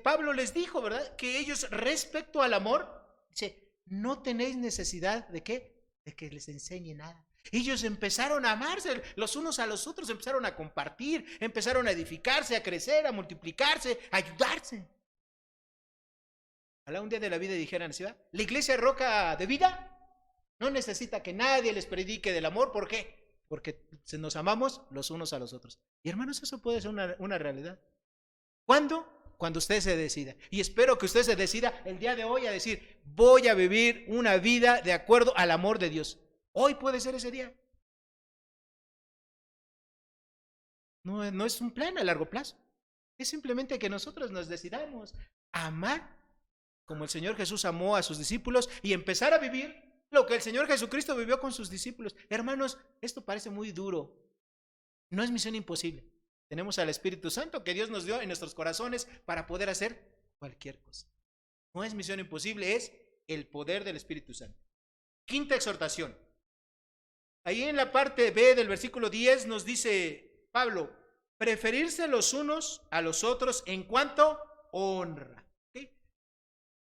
Pablo les dijo, ¿verdad? Que ellos respecto al amor, dice, no tenéis necesidad de ¿qué? De que les enseñe nada. Ellos empezaron a amarse los unos a los otros, empezaron a compartir, empezaron a edificarse, a crecer, a multiplicarse, a ayudarse. Ojalá un día de la vida dijeran así, ¿va? La iglesia roca de vida no necesita que nadie les predique del amor. ¿Por qué? Porque nos amamos los unos a los otros. Y hermanos, eso puede ser una realidad. ¿Cuándo? Cuando usted se decida. Y espero que usted se decida el día de hoy a decir, voy a vivir una vida de acuerdo al amor de Dios. Hoy puede ser ese día. No es un plan a largo plazo. Es simplemente que nosotros nos decidamos a amar como el Señor Jesús amó a sus discípulos y empezar a vivir lo que el Señor Jesucristo vivió con sus discípulos. Hermanos, esto parece muy duro. No es misión imposible. Tenemos al Espíritu Santo que Dios nos dio en nuestros corazones para poder hacer cualquier cosa. No es misión imposible, es el poder del Espíritu Santo. Quinta exhortación. Ahí en la parte B del versículo 10 nos dice Pablo, preferirse los unos a los otros en cuanto honra. ¿Okay?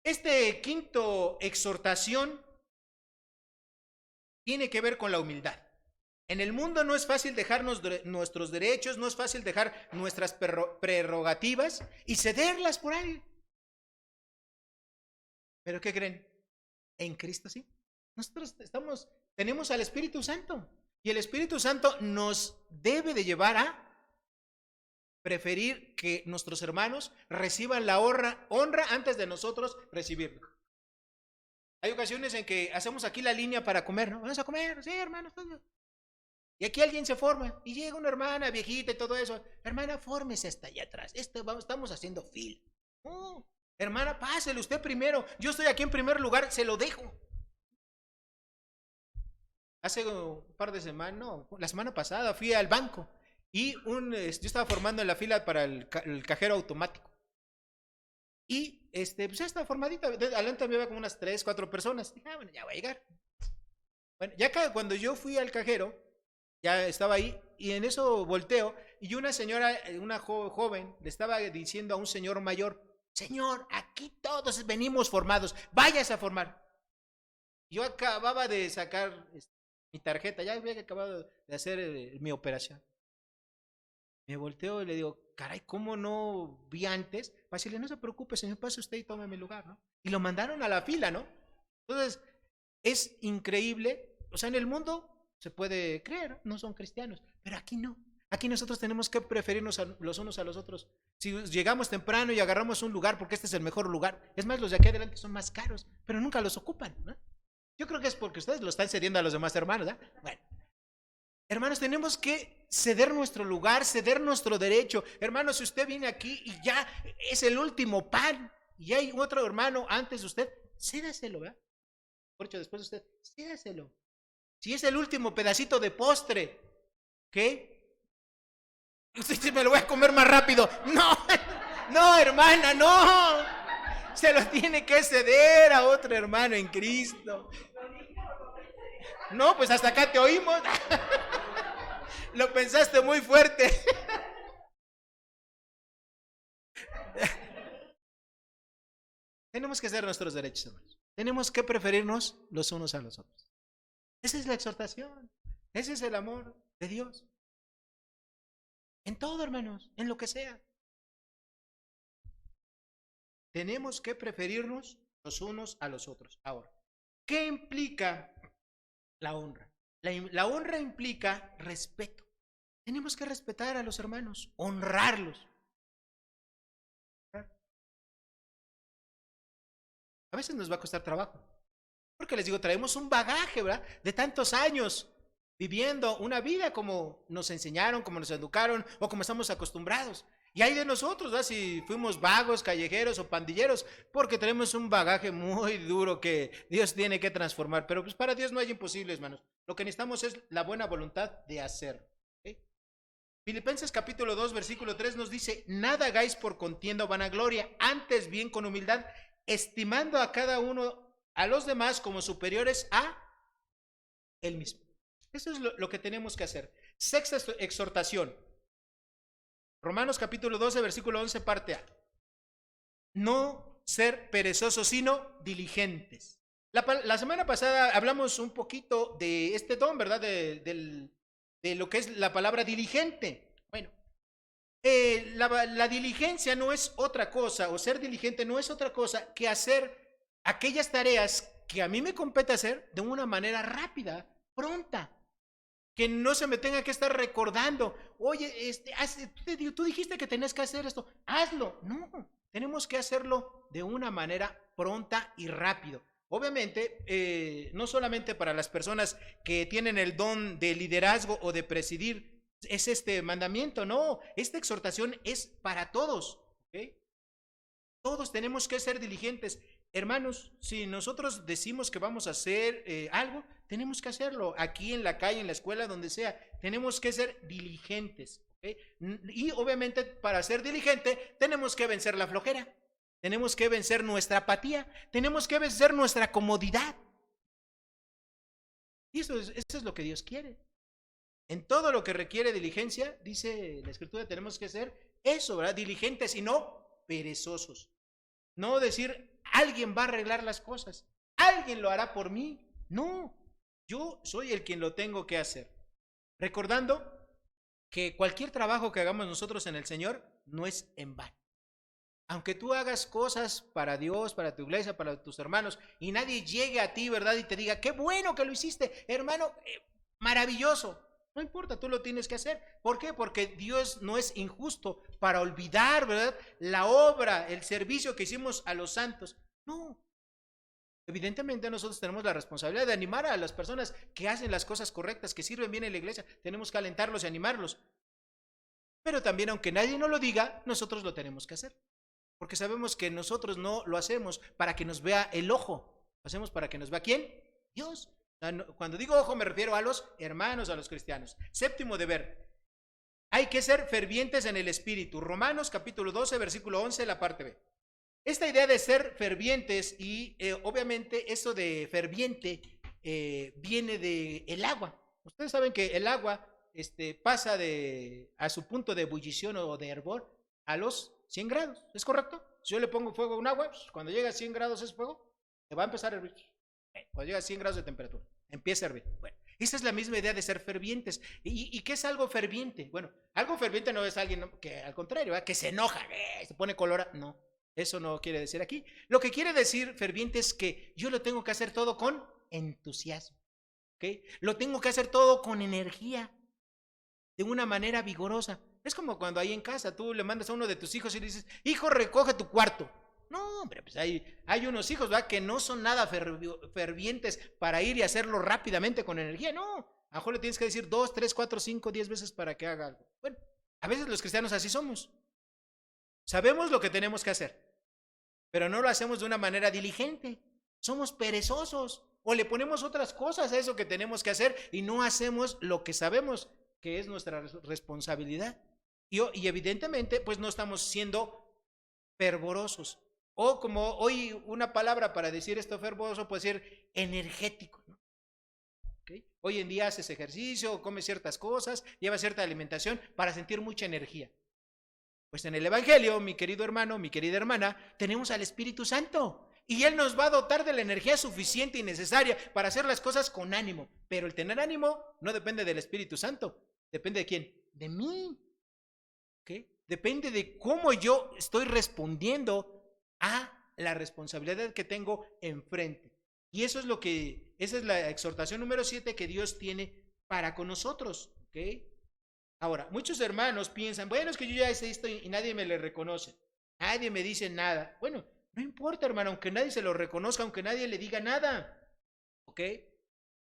Este quinto exhortación tiene que ver con la humildad. En el mundo no es fácil dejarnos nuestros derechos, no es fácil dejar nuestras prerrogativas y cederlas por alguien. ¿Pero qué creen? En Cristo sí. Nosotros tenemos al Espíritu Santo y el Espíritu Santo nos debe de llevar a preferir que nuestros hermanos reciban la honra antes de nosotros recibirla. Hay ocasiones en que hacemos aquí la línea para comer, ¿no? Vamos a comer, sí, hermanos. Y aquí alguien se forma y llega una hermana viejita y todo eso. Hermana, fórmese hasta allá atrás. Estamos haciendo fila. Oh, hermana, pásele usted primero. Yo estoy aquí en primer lugar, se lo dejo. Hace un par de semanas, no, la semana pasada fui al banco y yo estaba formando en la fila para el cajero automático. Y pues ya estaba formadita. Adelante había como unas 3, 4 personas. Dije, bueno, ya va a llegar. Bueno, ya cuando yo fui al cajero, ya estaba ahí y en eso volteo y una señora, una joven, le estaba diciendo a un señor mayor, señor, aquí todos venimos formados, váyase a formar. Yo acababa de sacar mi tarjeta, ya había acabado de hacer mi operación. Me volteo y le digo, caray, ¿cómo no vi antes? Para decirle, no se preocupe, señor, pase usted y tome mi lugar, ¿no? Y lo mandaron a la fila, ¿no? Entonces, es increíble. O sea, en el mundo se puede creer, no son cristianos, pero aquí no. Aquí nosotros tenemos que preferirnos los unos a los otros. Si llegamos temprano y agarramos un lugar porque este es el mejor lugar, es más, los de aquí adelante son más caros, pero nunca los ocupan, ¿no? Yo creo que es porque ustedes lo están cediendo a los demás hermanos, ¿eh? Bueno, hermanos, tenemos que ceder nuestro lugar, ceder nuestro derecho. Hermanos, si usted viene aquí y ya es el último pan y hay otro hermano antes de usted, cédaselo, ¿verdad? Por hecho, después de usted, cédaselo. Si es el último pedacito de postre, ¿qué? Usted me lo voy a comer más rápido. No, no, hermana, no. Se lo tiene que ceder a otro hermano en Cristo. No, pues hasta acá te oímos. Lo pensaste muy fuerte. Tenemos que hacer nuestros derechos, hermanos. Tenemos que preferirnos los unos a los otros. Esa es la exhortación. Ese es el amor de Dios. En todo, hermanos, en lo que sea. Tenemos que preferirnos los unos a los otros. Ahora, ¿qué implica la honra? La honra implica respeto. Tenemos que respetar a los hermanos, honrarlos. A veces nos va a costar trabajo. Porque les digo, traemos un bagaje, ¿verdad? De tantos años viviendo una vida como nos enseñaron, como nos educaron o como estamos acostumbrados. Y hay de nosotros, ¿verdad? Si fuimos vagos, callejeros o pandilleros, porque tenemos un bagaje muy duro que Dios tiene que transformar. Pero pues para Dios no hay imposibles, hermanos. Lo que necesitamos es la buena voluntad de hacerlo. ¿Okay? Filipenses capítulo 2, versículo 3 nos dice, nada hagáis por contienda o vanagloria, antes bien con humildad, estimando a cada uno a los demás como superiores a él mismo. Eso es lo que tenemos que hacer. Sexta exhortación. Romanos capítulo 12, versículo 11, parte A. No ser perezosos, sino diligentes. La semana pasada hablamos un poquito de este don, ¿verdad? De lo que es la palabra diligente. Bueno, La diligencia no es otra cosa, o ser diligente no es otra cosa que hacer aquellas tareas que a mí me compete hacer de una manera rápida, pronta, que no se me tenga que estar recordando, oye, tú dijiste que tenías que hacer esto, hazlo. No, tenemos que hacerlo de una manera pronta y rápido. Obviamente, no solamente para las personas que tienen el don de liderazgo o de presidir, es este mandamiento, no, esta exhortación es para todos, ¿ok? Todos tenemos que ser diligentes. Hermanos, si nosotros decimos que vamos a hacer algo, tenemos que hacerlo. Aquí en la calle, en la escuela, donde sea, tenemos que ser diligentes, ¿ok? Y obviamente para ser diligente tenemos que vencer la flojera, tenemos que vencer nuestra apatía, tenemos que vencer nuestra comodidad. Y eso es lo que Dios quiere. En todo lo que requiere diligencia, dice la Escritura, tenemos que ser eso, ¿verdad? Diligentes y no perezosos. No decir, alguien va a arreglar las cosas, alguien lo hará por mí. No, yo soy el quien lo tengo que hacer. Recordando que cualquier trabajo que hagamos nosotros en el Señor no es en vano. Aunque tú hagas cosas para Dios, para tu iglesia, para tus hermanos, y nadie llegue a ti, ¿verdad? Y te diga, qué bueno que lo hiciste, hermano, maravilloso. No importa, tú lo tienes que hacer. ¿Por qué? Porque Dios no es injusto para olvidar, ¿verdad?, la obra, el servicio que hicimos a los santos. No. Evidentemente nosotros tenemos la responsabilidad de animar a las personas que hacen las cosas correctas, que sirven bien en la iglesia. Tenemos que alentarlos y animarlos. Pero también, aunque nadie nos lo diga, nosotros lo tenemos que hacer. Porque sabemos que nosotros no lo hacemos para que nos vea el ojo. Lo hacemos para que nos vea ¿quién? Dios. Cuando digo ojo me refiero a los hermanos, a los cristianos. Séptimo deber. Hay que ser fervientes en el espíritu. Romanos capítulo 12, versículo 11, la parte B. Esta idea de ser fervientes y obviamente eso de ferviente viene de el agua. Ustedes saben que el agua pasa a su punto de ebullición o de hervor a los 100 grados, ¿es correcto? Si yo le pongo fuego a un agua, cuando llega a 100 grados ese fuego, se va a empezar a hervir. Cuando llega a 100 grados de temperatura, empieza a hervir. Bueno, esa es la misma idea de ser fervientes. ¿Y qué es algo ferviente? Bueno, algo ferviente no es alguien que, al contrario, que se enoja, se pone colorado. No, eso no quiere decir aquí. Lo que quiere decir ferviente es que yo lo tengo que hacer todo con entusiasmo, ¿ok? Lo tengo que hacer todo con energía, de una manera vigorosa. Es como cuando ahí en casa tú le mandas a uno de tus hijos y le dices, hijo, recoge tu cuarto. No, hombre, pues hay unos hijos, ¿verdad?, que no son nada fervientes para ir y hacerlo rápidamente con energía. No, a lo mejor le tienes que decir 2, 3, 4, 5, 10 veces para que haga algo. Bueno, a veces los cristianos así somos. Sabemos lo que tenemos que hacer, pero no lo hacemos de una manera diligente. Somos perezosos o le ponemos otras cosas a eso que tenemos que hacer y no hacemos lo que sabemos que es nuestra responsabilidad. Y evidentemente, pues no estamos siendo fervorosos. O como hoy una palabra para decir esto fervoroso puede ser energético, ¿no? ¿Okay? Hoy en día haces ejercicio, comes ciertas cosas, llevas cierta alimentación para sentir mucha energía. Pues en el Evangelio, mi querido hermano, mi querida hermana, tenemos al Espíritu Santo. Y Él nos va a dotar de la energía suficiente y necesaria para hacer las cosas con ánimo. Pero el tener ánimo no depende del Espíritu Santo. ¿Depende de quién? De mí. ¿Okay? Depende de cómo yo estoy respondiendo a la responsabilidad que tengo enfrente. Y eso es esa es la exhortación número 7 que Dios tiene para con nosotros. ¿Okay? Ahora, muchos hermanos piensan, bueno, es que yo ya hice esto y nadie me le reconoce. Nadie me dice nada. Bueno, no importa, hermano, aunque nadie se lo reconozca, aunque nadie le diga nada. ¿Ok?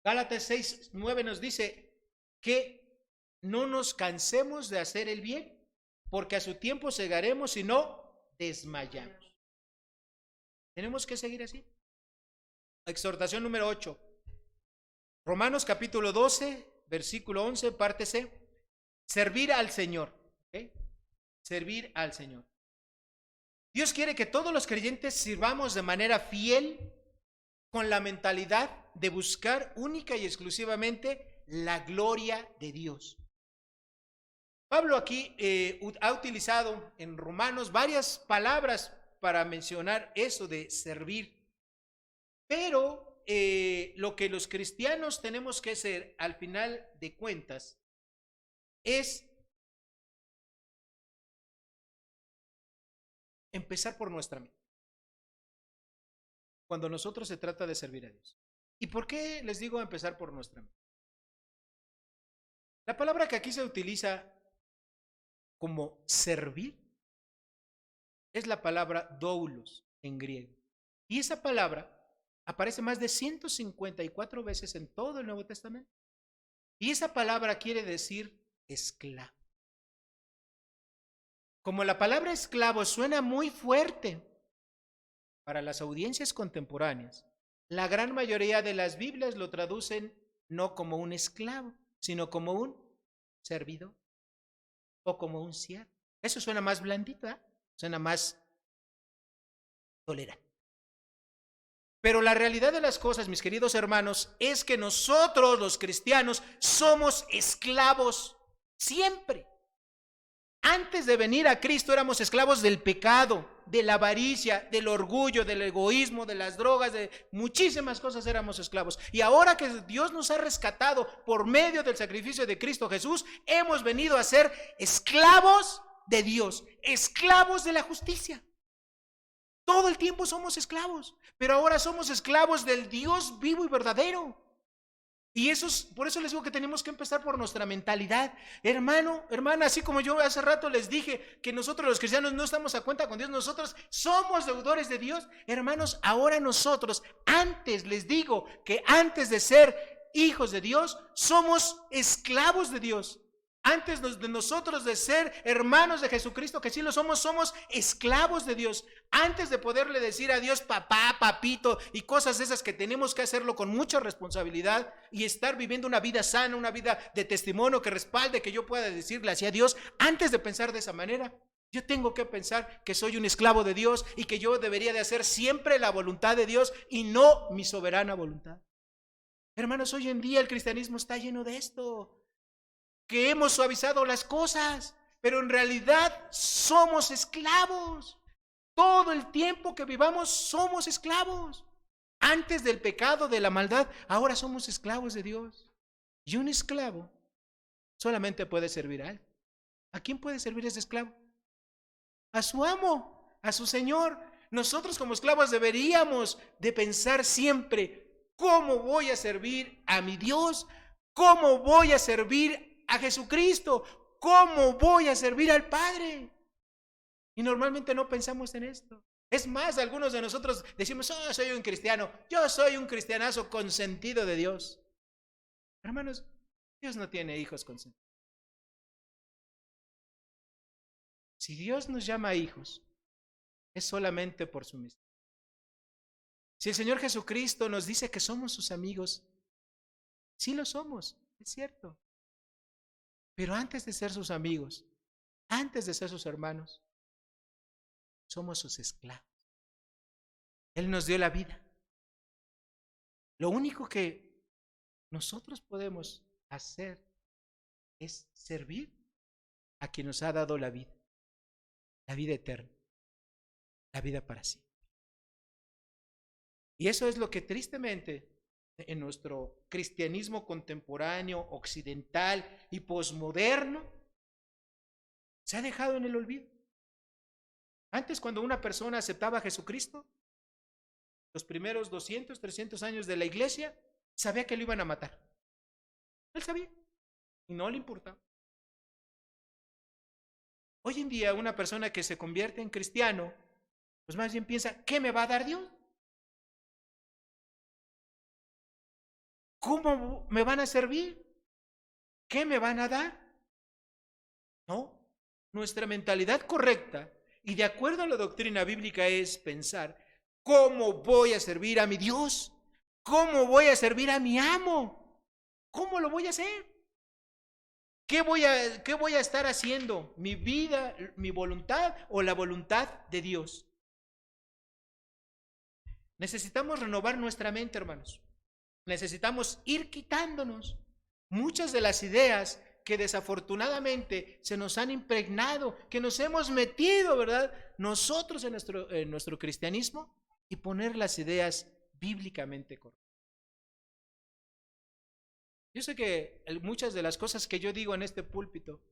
Gálatas 6, 9 nos dice que no nos cansemos de hacer el bien, porque a su tiempo segaremos y no desmayamos. Tenemos que seguir así. Exhortación número 8. Romanos capítulo 12, versículo 11, parte C. Servir al Señor. ¿Okay? Servir al Señor. Dios quiere que todos los creyentes sirvamos de manera fiel, con la mentalidad de buscar única y exclusivamente la gloria de Dios. Pablo aquí ha utilizado en Romanos varias palabras para mencionar eso de servir. Pero lo que los cristianos tenemos que hacer al final de cuentas es empezar por nuestra mente, cuando nosotros se trata de servir a Dios. ¿Y por qué les digo empezar por nuestra mente? La palabra que aquí se utiliza como servir es la palabra doulos en griego. Y esa palabra aparece más de 154 veces en todo el Nuevo Testamento. Y esa palabra quiere decir esclavo. Como la palabra esclavo suena muy fuerte para las audiencias contemporáneas, la gran mayoría de las Biblias lo traducen no como un esclavo, sino como un servidor o como un siervo. Eso suena más blandito, ¿eh? Suena más tolerante. Pero la realidad de las cosas, mis queridos hermanos, es que nosotros los cristianos somos esclavos siempre. Antes de venir a Cristo éramos esclavos del pecado, de la avaricia, del orgullo, del egoísmo, de las drogas, de muchísimas cosas éramos esclavos. Y ahora que Dios nos ha rescatado por medio del sacrificio de Cristo Jesús, hemos venido a ser esclavos de Dios, esclavos de la justicia. Todo el tiempo somos esclavos, pero ahora somos esclavos del Dios vivo y verdadero. Y por eso les digo que tenemos que empezar por nuestra mentalidad. Hermano, hermana, así como yo hace rato les dije que nosotros los cristianos no estamos a cuenta con Dios, nosotros somos deudores de Dios. Hermanos, ahora nosotros, les digo que antes de ser hijos de Dios, somos esclavos de Dios. Antes de nosotros de ser hermanos de Jesucristo, que sí lo somos esclavos de Dios. Antes de poderle decir a Dios papá, papito y cosas esas que tenemos que hacerlo con mucha responsabilidad y estar viviendo una vida sana, una vida de testimonio que respalde, que yo pueda decirle así a Dios, antes de pensar de esa manera, yo tengo que pensar que soy un esclavo de Dios y que yo debería de hacer siempre la voluntad de Dios y no mi soberana voluntad. Hermanos, hoy en día el cristianismo está lleno de esto, que hemos suavizado las cosas, pero en realidad somos esclavos. Todo el tiempo que vivamos somos esclavos. Antes del pecado, de la maldad, ahora somos esclavos de Dios. Y un esclavo solamente puede servir a él. ¿A quién puede servir ese esclavo? A su amo, a su Señor. Nosotros como esclavos deberíamos de pensar siempre, ¿cómo voy a servir a mi Dios? ¿Cómo voy a servir a Jesucristo? ¿Cómo voy a servir al Padre? Y normalmente no pensamos en esto. Es más, algunos de nosotros decimos, oh, soy un cristiano, yo soy un cristianazo consentido de Dios. Hermanos, Dios no tiene hijos consentidos. Si Dios nos llama hijos, es solamente por su misericordia. Si el Señor Jesucristo nos dice que somos sus amigos, sí lo somos, es cierto. Pero antes de ser sus amigos, antes de ser sus hermanos, somos sus esclavos. Él nos dio la vida. Lo único que nosotros podemos hacer es servir a quien nos ha dado la vida eterna, la vida para siempre. Y eso es lo que tristemente en nuestro cristianismo contemporáneo, occidental y posmoderno se ha dejado en el olvido. Antes, cuando una persona aceptaba a Jesucristo, los primeros 200, 300 años de la iglesia, sabía que lo iban a matar. Él sabía y no le importaba. Hoy en día una persona que se convierte en cristiano, pues más bien piensa, ¿qué me va a dar Dios? ¿Cómo me van a servir? ¿Qué me van a dar? No, nuestra mentalidad correcta y de acuerdo a la doctrina bíblica es pensar, ¿cómo voy a servir a mi Dios? ¿Cómo voy a servir a mi amo? ¿Cómo lo voy a hacer? ¿Qué voy a estar haciendo? ¿Mi vida, mi voluntad o la voluntad de Dios? Necesitamos renovar nuestra mente, hermanos. Necesitamos ir quitándonos muchas de las ideas que desafortunadamente se nos han impregnado, que nos hemos metido, ¿verdad? Nosotros en nuestro cristianismo y poner las ideas bíblicamente correctas. Yo sé que muchas de las cosas que yo digo en este púlpito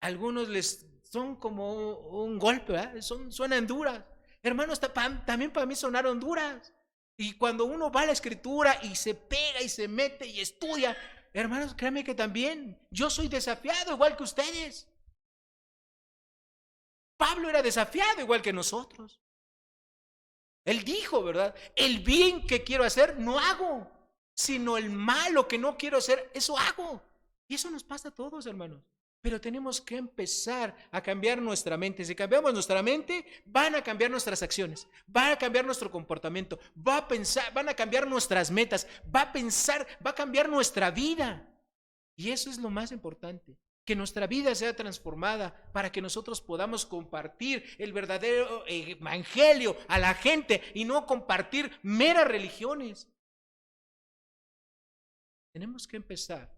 Algunos les son como un golpe, ¿verdad? Suenan duras. Hermanos, también para mí sonaron duras. Y cuando uno va a la escritura y se pega y se mete y estudia, hermanos, créanme que también yo soy desafiado igual que ustedes. Pablo era desafiado igual que nosotros. Él dijo, ¿verdad? El bien que quiero hacer no hago, sino el malo que no quiero hacer, eso hago. Y eso nos pasa a todos, hermanos. Pero tenemos que empezar a cambiar nuestra mente. Si cambiamos nuestra mente, van a cambiar nuestras acciones, van a cambiar nuestro comportamiento, van a cambiar nuestras metas, va a cambiar nuestra vida. Y eso es lo más importante, que nuestra vida sea transformada para que nosotros podamos compartir el verdadero evangelio a la gente y no compartir meras religiones. Tenemos que empezar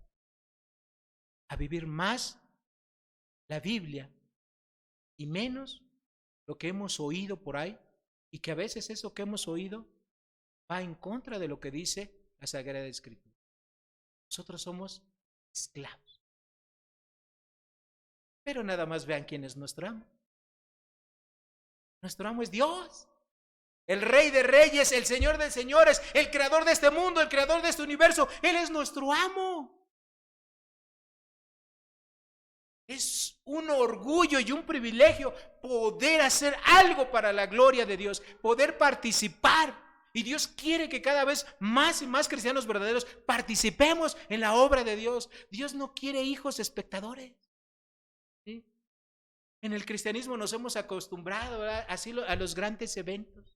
a vivir más la Biblia y menos lo que hemos oído por ahí, y que a veces eso que hemos oído va en contra de lo que dice la Sagrada Escritura. Nosotros somos esclavos. Pero nada más vean quién es nuestro amo. Nuestro amo es Dios, el Rey de Reyes, el Señor de Señores, el Creador de este mundo, el Creador de este universo. Él es nuestro amo. Es un orgullo y un privilegio poder hacer algo para la gloria de Dios, poder participar. Y Dios quiere que cada vez más y más cristianos verdaderos participemos en la obra de Dios. Dios no quiere hijos espectadores. ¿Sí? En el cristianismo nos hemos acostumbrado, ¿verdad?, así a los grandes eventos.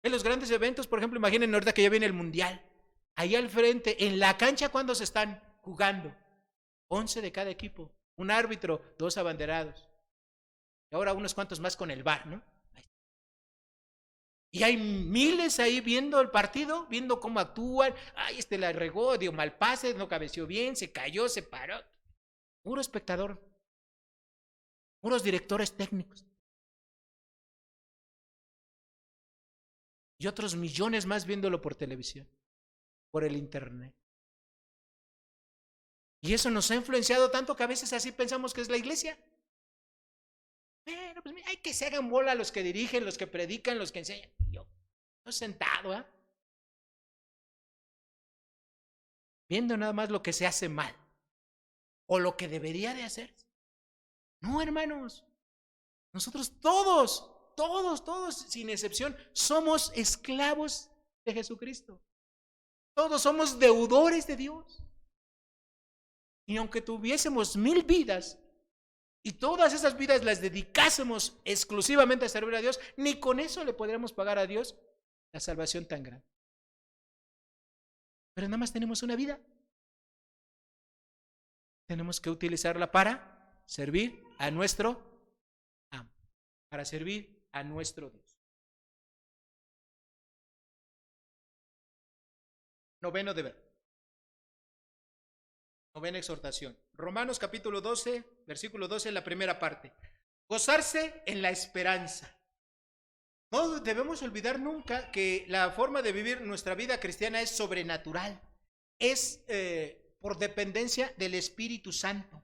En los grandes eventos, por ejemplo, imaginen ahorita que ya viene el Mundial. Ahí al frente, en la cancha, ¿cuándo se están jugando? 11 de cada equipo. Un árbitro, 2 abanderados. Y ahora unos cuantos más con el VAR, ¿no? Y hay miles ahí viendo el partido, viendo cómo actúan. Ay, la regó, dio mal pase, no cabeció bien, se cayó, se paró. Puro espectador. Puros directores técnicos. Y otros millones más viéndolo por televisión, por el internet. Y eso nos ha influenciado tanto que a veces así pensamos que es la iglesia. Pero pues hay que se hagan bola los que dirigen, los que predican, los que enseñan. Yo estoy sentado, viendo nada más lo que se hace mal o lo que debería de hacerse. No, hermanos, nosotros todos, sin excepción, somos esclavos de Jesucristo. Todos somos deudores de Dios. Y aunque tuviésemos 1000 vidas y todas esas vidas las dedicásemos exclusivamente a servir a Dios, ni con eso le podríamos pagar a Dios la salvación tan grande. Pero nada más tenemos una vida. Tenemos que utilizarla para servir a nuestro amo, para servir a nuestro Dios. Noveno deber. Novena exhortación. Romanos capítulo 12, versículo 12, la primera parte. Gozarse en la esperanza. No debemos olvidar nunca que la forma de vivir nuestra vida cristiana es sobrenatural. Es por dependencia del Espíritu Santo.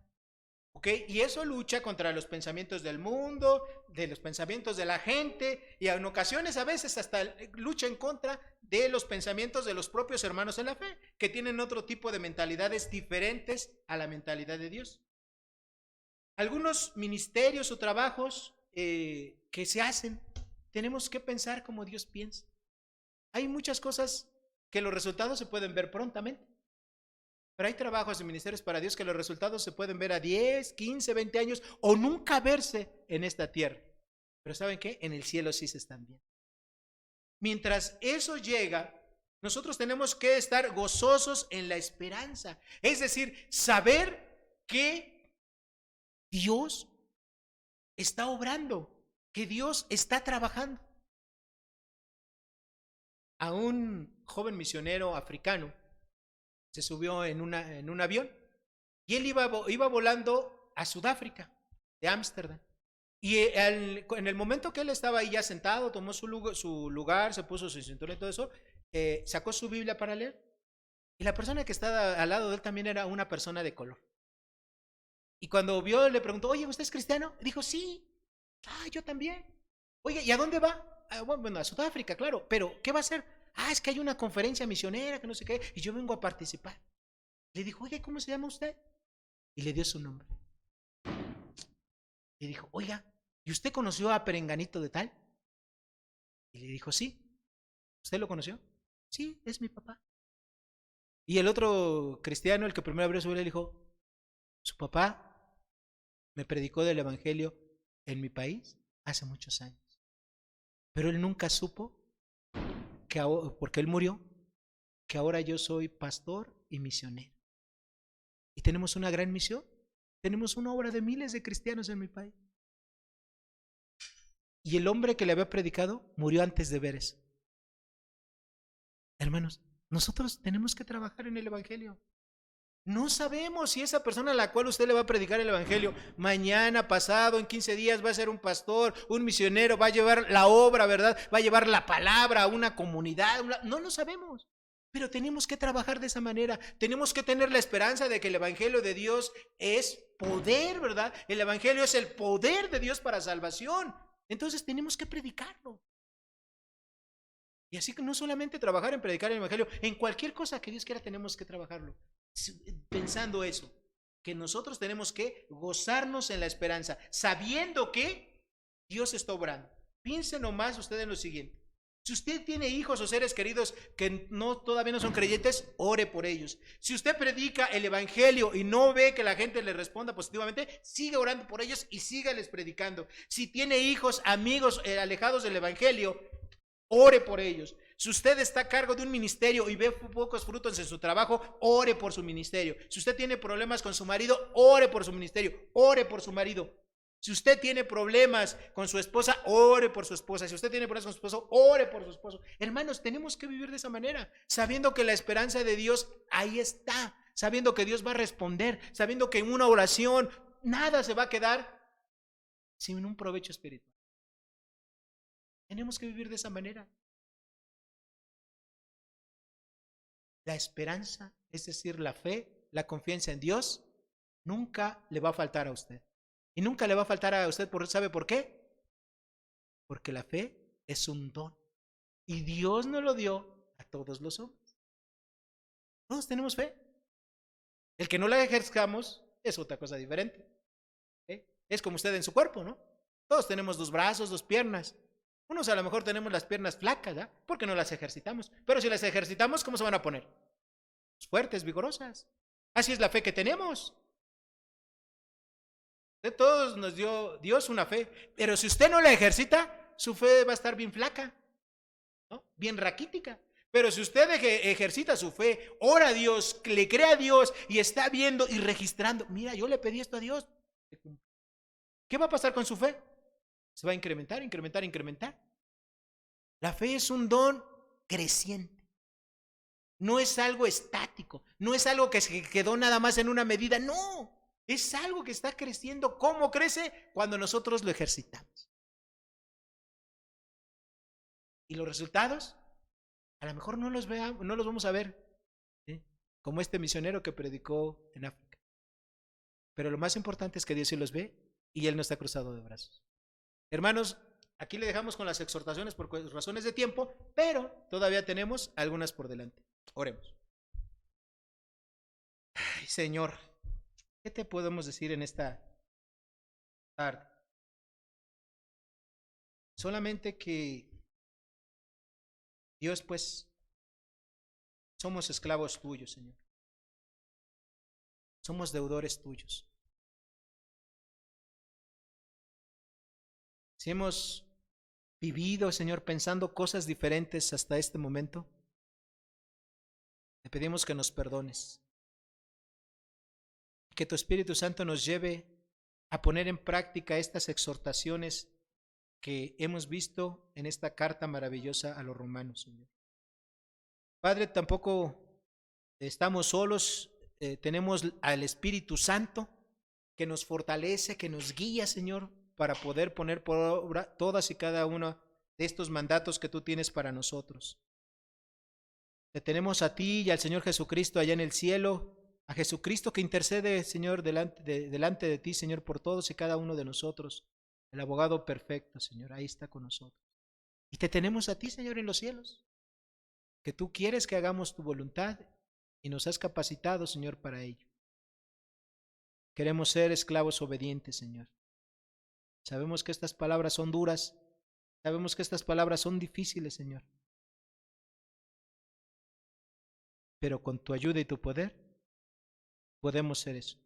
¿Ok? Y eso lucha contra los pensamientos del mundo, de los pensamientos de la gente, y en ocasiones a veces hasta lucha en contra de los pensamientos de los propios hermanos en la fe, que tienen otro tipo de mentalidades diferentes a la mentalidad de Dios. Algunos ministerios o trabajos que se hacen, tenemos que pensar como Dios piensa. Hay muchas cosas que los resultados se pueden ver prontamente. Pero hay trabajos y ministerios para Dios que los resultados se pueden ver a 10, 15, 20 años o nunca verse en esta tierra. Pero ¿saben qué? En el cielo sí se están viendo. Mientras eso llega, nosotros tenemos que estar gozosos en la esperanza. Es decir, saber que Dios está obrando, que Dios está trabajando. A un joven misionero africano se subió en un avión y él iba volando a Sudáfrica, de Ámsterdam. Y en el momento que él estaba ahí ya sentado, tomó su lugar, se puso su cinturón y todo eso, sacó su Biblia para leer. Y la persona que estaba al lado de él también era una persona de color. Y cuando vio, le preguntó, oye, ¿usted es cristiano? Dijo, sí. Ah, yo también. Oye, ¿y a dónde va? Ah, bueno, a Sudáfrica, claro. Pero, ¿qué va a hacer? Ah, es que hay una conferencia misionera, que no sé qué, y yo vengo a participar. Le dijo, oye, ¿cómo se llama usted? Y le dio su nombre. Le dijo, oiga, ¿y usted conoció a Perenganito de tal? Y le dijo, sí. ¿Usted lo conoció? Sí, es mi papá. Y el otro cristiano, el que primero abrió su Biblia, le dijo, su papá me predicó del Evangelio en mi país hace muchos años. Pero él nunca supo que ahora, porque él murió, que ahora yo soy pastor y misionero. Y tenemos una gran misión. Tenemos una obra de miles de cristianos en mi país. Y el hombre que le había predicado murió antes de ver eso. Hermanos, nosotros tenemos que trabajar en el Evangelio. No sabemos si esa persona a la cual usted le va a predicar el Evangelio mañana, pasado, en 15 días va a ser un pastor, un misionero, va a llevar la obra, ¿verdad? Va a llevar la palabra a una comunidad. No lo sabemos, pero tenemos que trabajar de esa manera. Tenemos que tener la esperanza de que el Evangelio de Dios es poder, ¿verdad? El Evangelio es el poder de Dios para salvación. Entonces tenemos que predicarlo. Y así que no solamente trabajar en predicar el Evangelio, en cualquier cosa que Dios quiera tenemos que trabajarlo. Pensando eso, que nosotros tenemos que gozarnos en la esperanza, sabiendo que Dios está obrando. Piensen nomás usted en lo siguiente. Si usted tiene hijos o seres queridos que todavía no son creyentes, ore por ellos. Si usted predica el Evangelio y no ve que la gente le responda positivamente, siga orando por ellos y sígales predicando. Si tiene hijos, amigos alejados del Evangelio, ore por ellos. Si usted está a cargo de un ministerio y ve pocos frutos en su trabajo, ore por su ministerio. Si usted tiene problemas con su marido, ore por su ministerio, ore por su marido. Si usted tiene problemas con su esposa, ore por su esposa. Si usted tiene problemas con su esposo, ore por su esposo. Hermanos, tenemos que vivir de esa manera, sabiendo que la esperanza de Dios ahí está, sabiendo que Dios va a responder, sabiendo que en una oración nada se va a quedar sin un provecho espiritual. Tenemos que vivir de esa manera. La esperanza, es decir, la fe, la confianza en Dios, nunca le va a faltar a usted. Y nunca le va a faltar a usted, ¿sabe por qué? Porque la fe es un don. Y Dios nos lo dio a todos los hombres. Todos tenemos fe. El que no la ejerzamos es otra cosa diferente. Es como usted en su cuerpo, ¿no? Todos tenemos 2 brazos, 2 piernas. Unos a lo mejor tenemos las piernas flacas, ¿verdad? Porque no las ejercitamos. Pero si las ejercitamos, ¿cómo se van a poner? Fuertes, vigorosas. Así es la fe que tenemos. De todos nos dio Dios una fe. Pero si usted no la ejercita, su fe va a estar bien flaca, ¿no? Bien raquítica. Pero si usted ejercita su fe, ora a Dios, le cree a Dios y está viendo y registrando, mira, yo le pedí esto a Dios. ¿Qué va a pasar con su fe? Se va a incrementar, incrementar, incrementar. La fe es un don creciente. No es algo estático. No es algo que se quedó nada más en una medida. No, es algo que está creciendo. ¿Cómo crece? Cuando nosotros lo ejercitamos. ¿Y los resultados? A lo mejor no los vamos a ver, ¿sí? Como este misionero que predicó en África. Pero lo más importante es que Dios sí los ve y Él no está cruzado de brazos. Hermanos, aquí le dejamos con las exhortaciones por razones de tiempo, pero todavía tenemos algunas por delante. Oremos. Ay, Señor, ¿qué te podemos decir en esta tarde? Solamente que Dios, pues, somos esclavos tuyos, Señor. Somos deudores tuyos. Si hemos vivido, Señor, pensando cosas diferentes hasta este momento, te pedimos que nos perdones. Que tu Espíritu Santo nos lleve a poner en práctica estas exhortaciones que hemos visto en esta carta maravillosa a los romanos, Señor. Padre, tampoco estamos solos, tenemos al Espíritu Santo que nos fortalece, que nos guía, Señor, para poder poner por obra todas y cada uno de estos mandatos que tú tienes para nosotros. Te tenemos a ti y al Señor Jesucristo allá en el cielo, A Jesucristo que intercede, Señor, delante de ti, Señor, por todos y cada uno de nosotros. El abogado perfecto, Señor, ahí está con nosotros. Y te tenemos a ti, Señor, en los cielos, que tú quieres que hagamos tu voluntad y nos has capacitado, Señor, para ello. Queremos ser esclavos obedientes, Señor. Sabemos que estas palabras son duras, sabemos que estas palabras son difíciles, Señor. Pero con tu ayuda y tu poder podemos ser eso.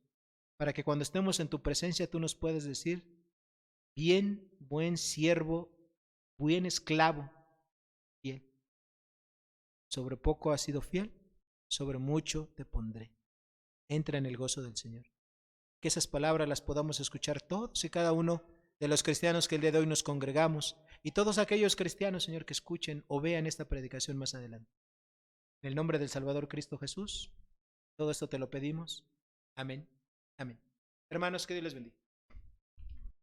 Para que cuando estemos en tu presencia tú nos puedas decir, bien, buen siervo, buen esclavo, fiel. Sobre poco has sido fiel, sobre mucho te pondré. Entra en el gozo del Señor. Que esas palabras las podamos escuchar todos y cada uno de los cristianos que el día de hoy nos congregamos y todos aquellos cristianos, Señor, que escuchen o vean esta predicación más adelante. En el nombre del Salvador Cristo Jesús, todo esto te lo pedimos. Amén. Amén. Hermanos, que Dios les bendiga.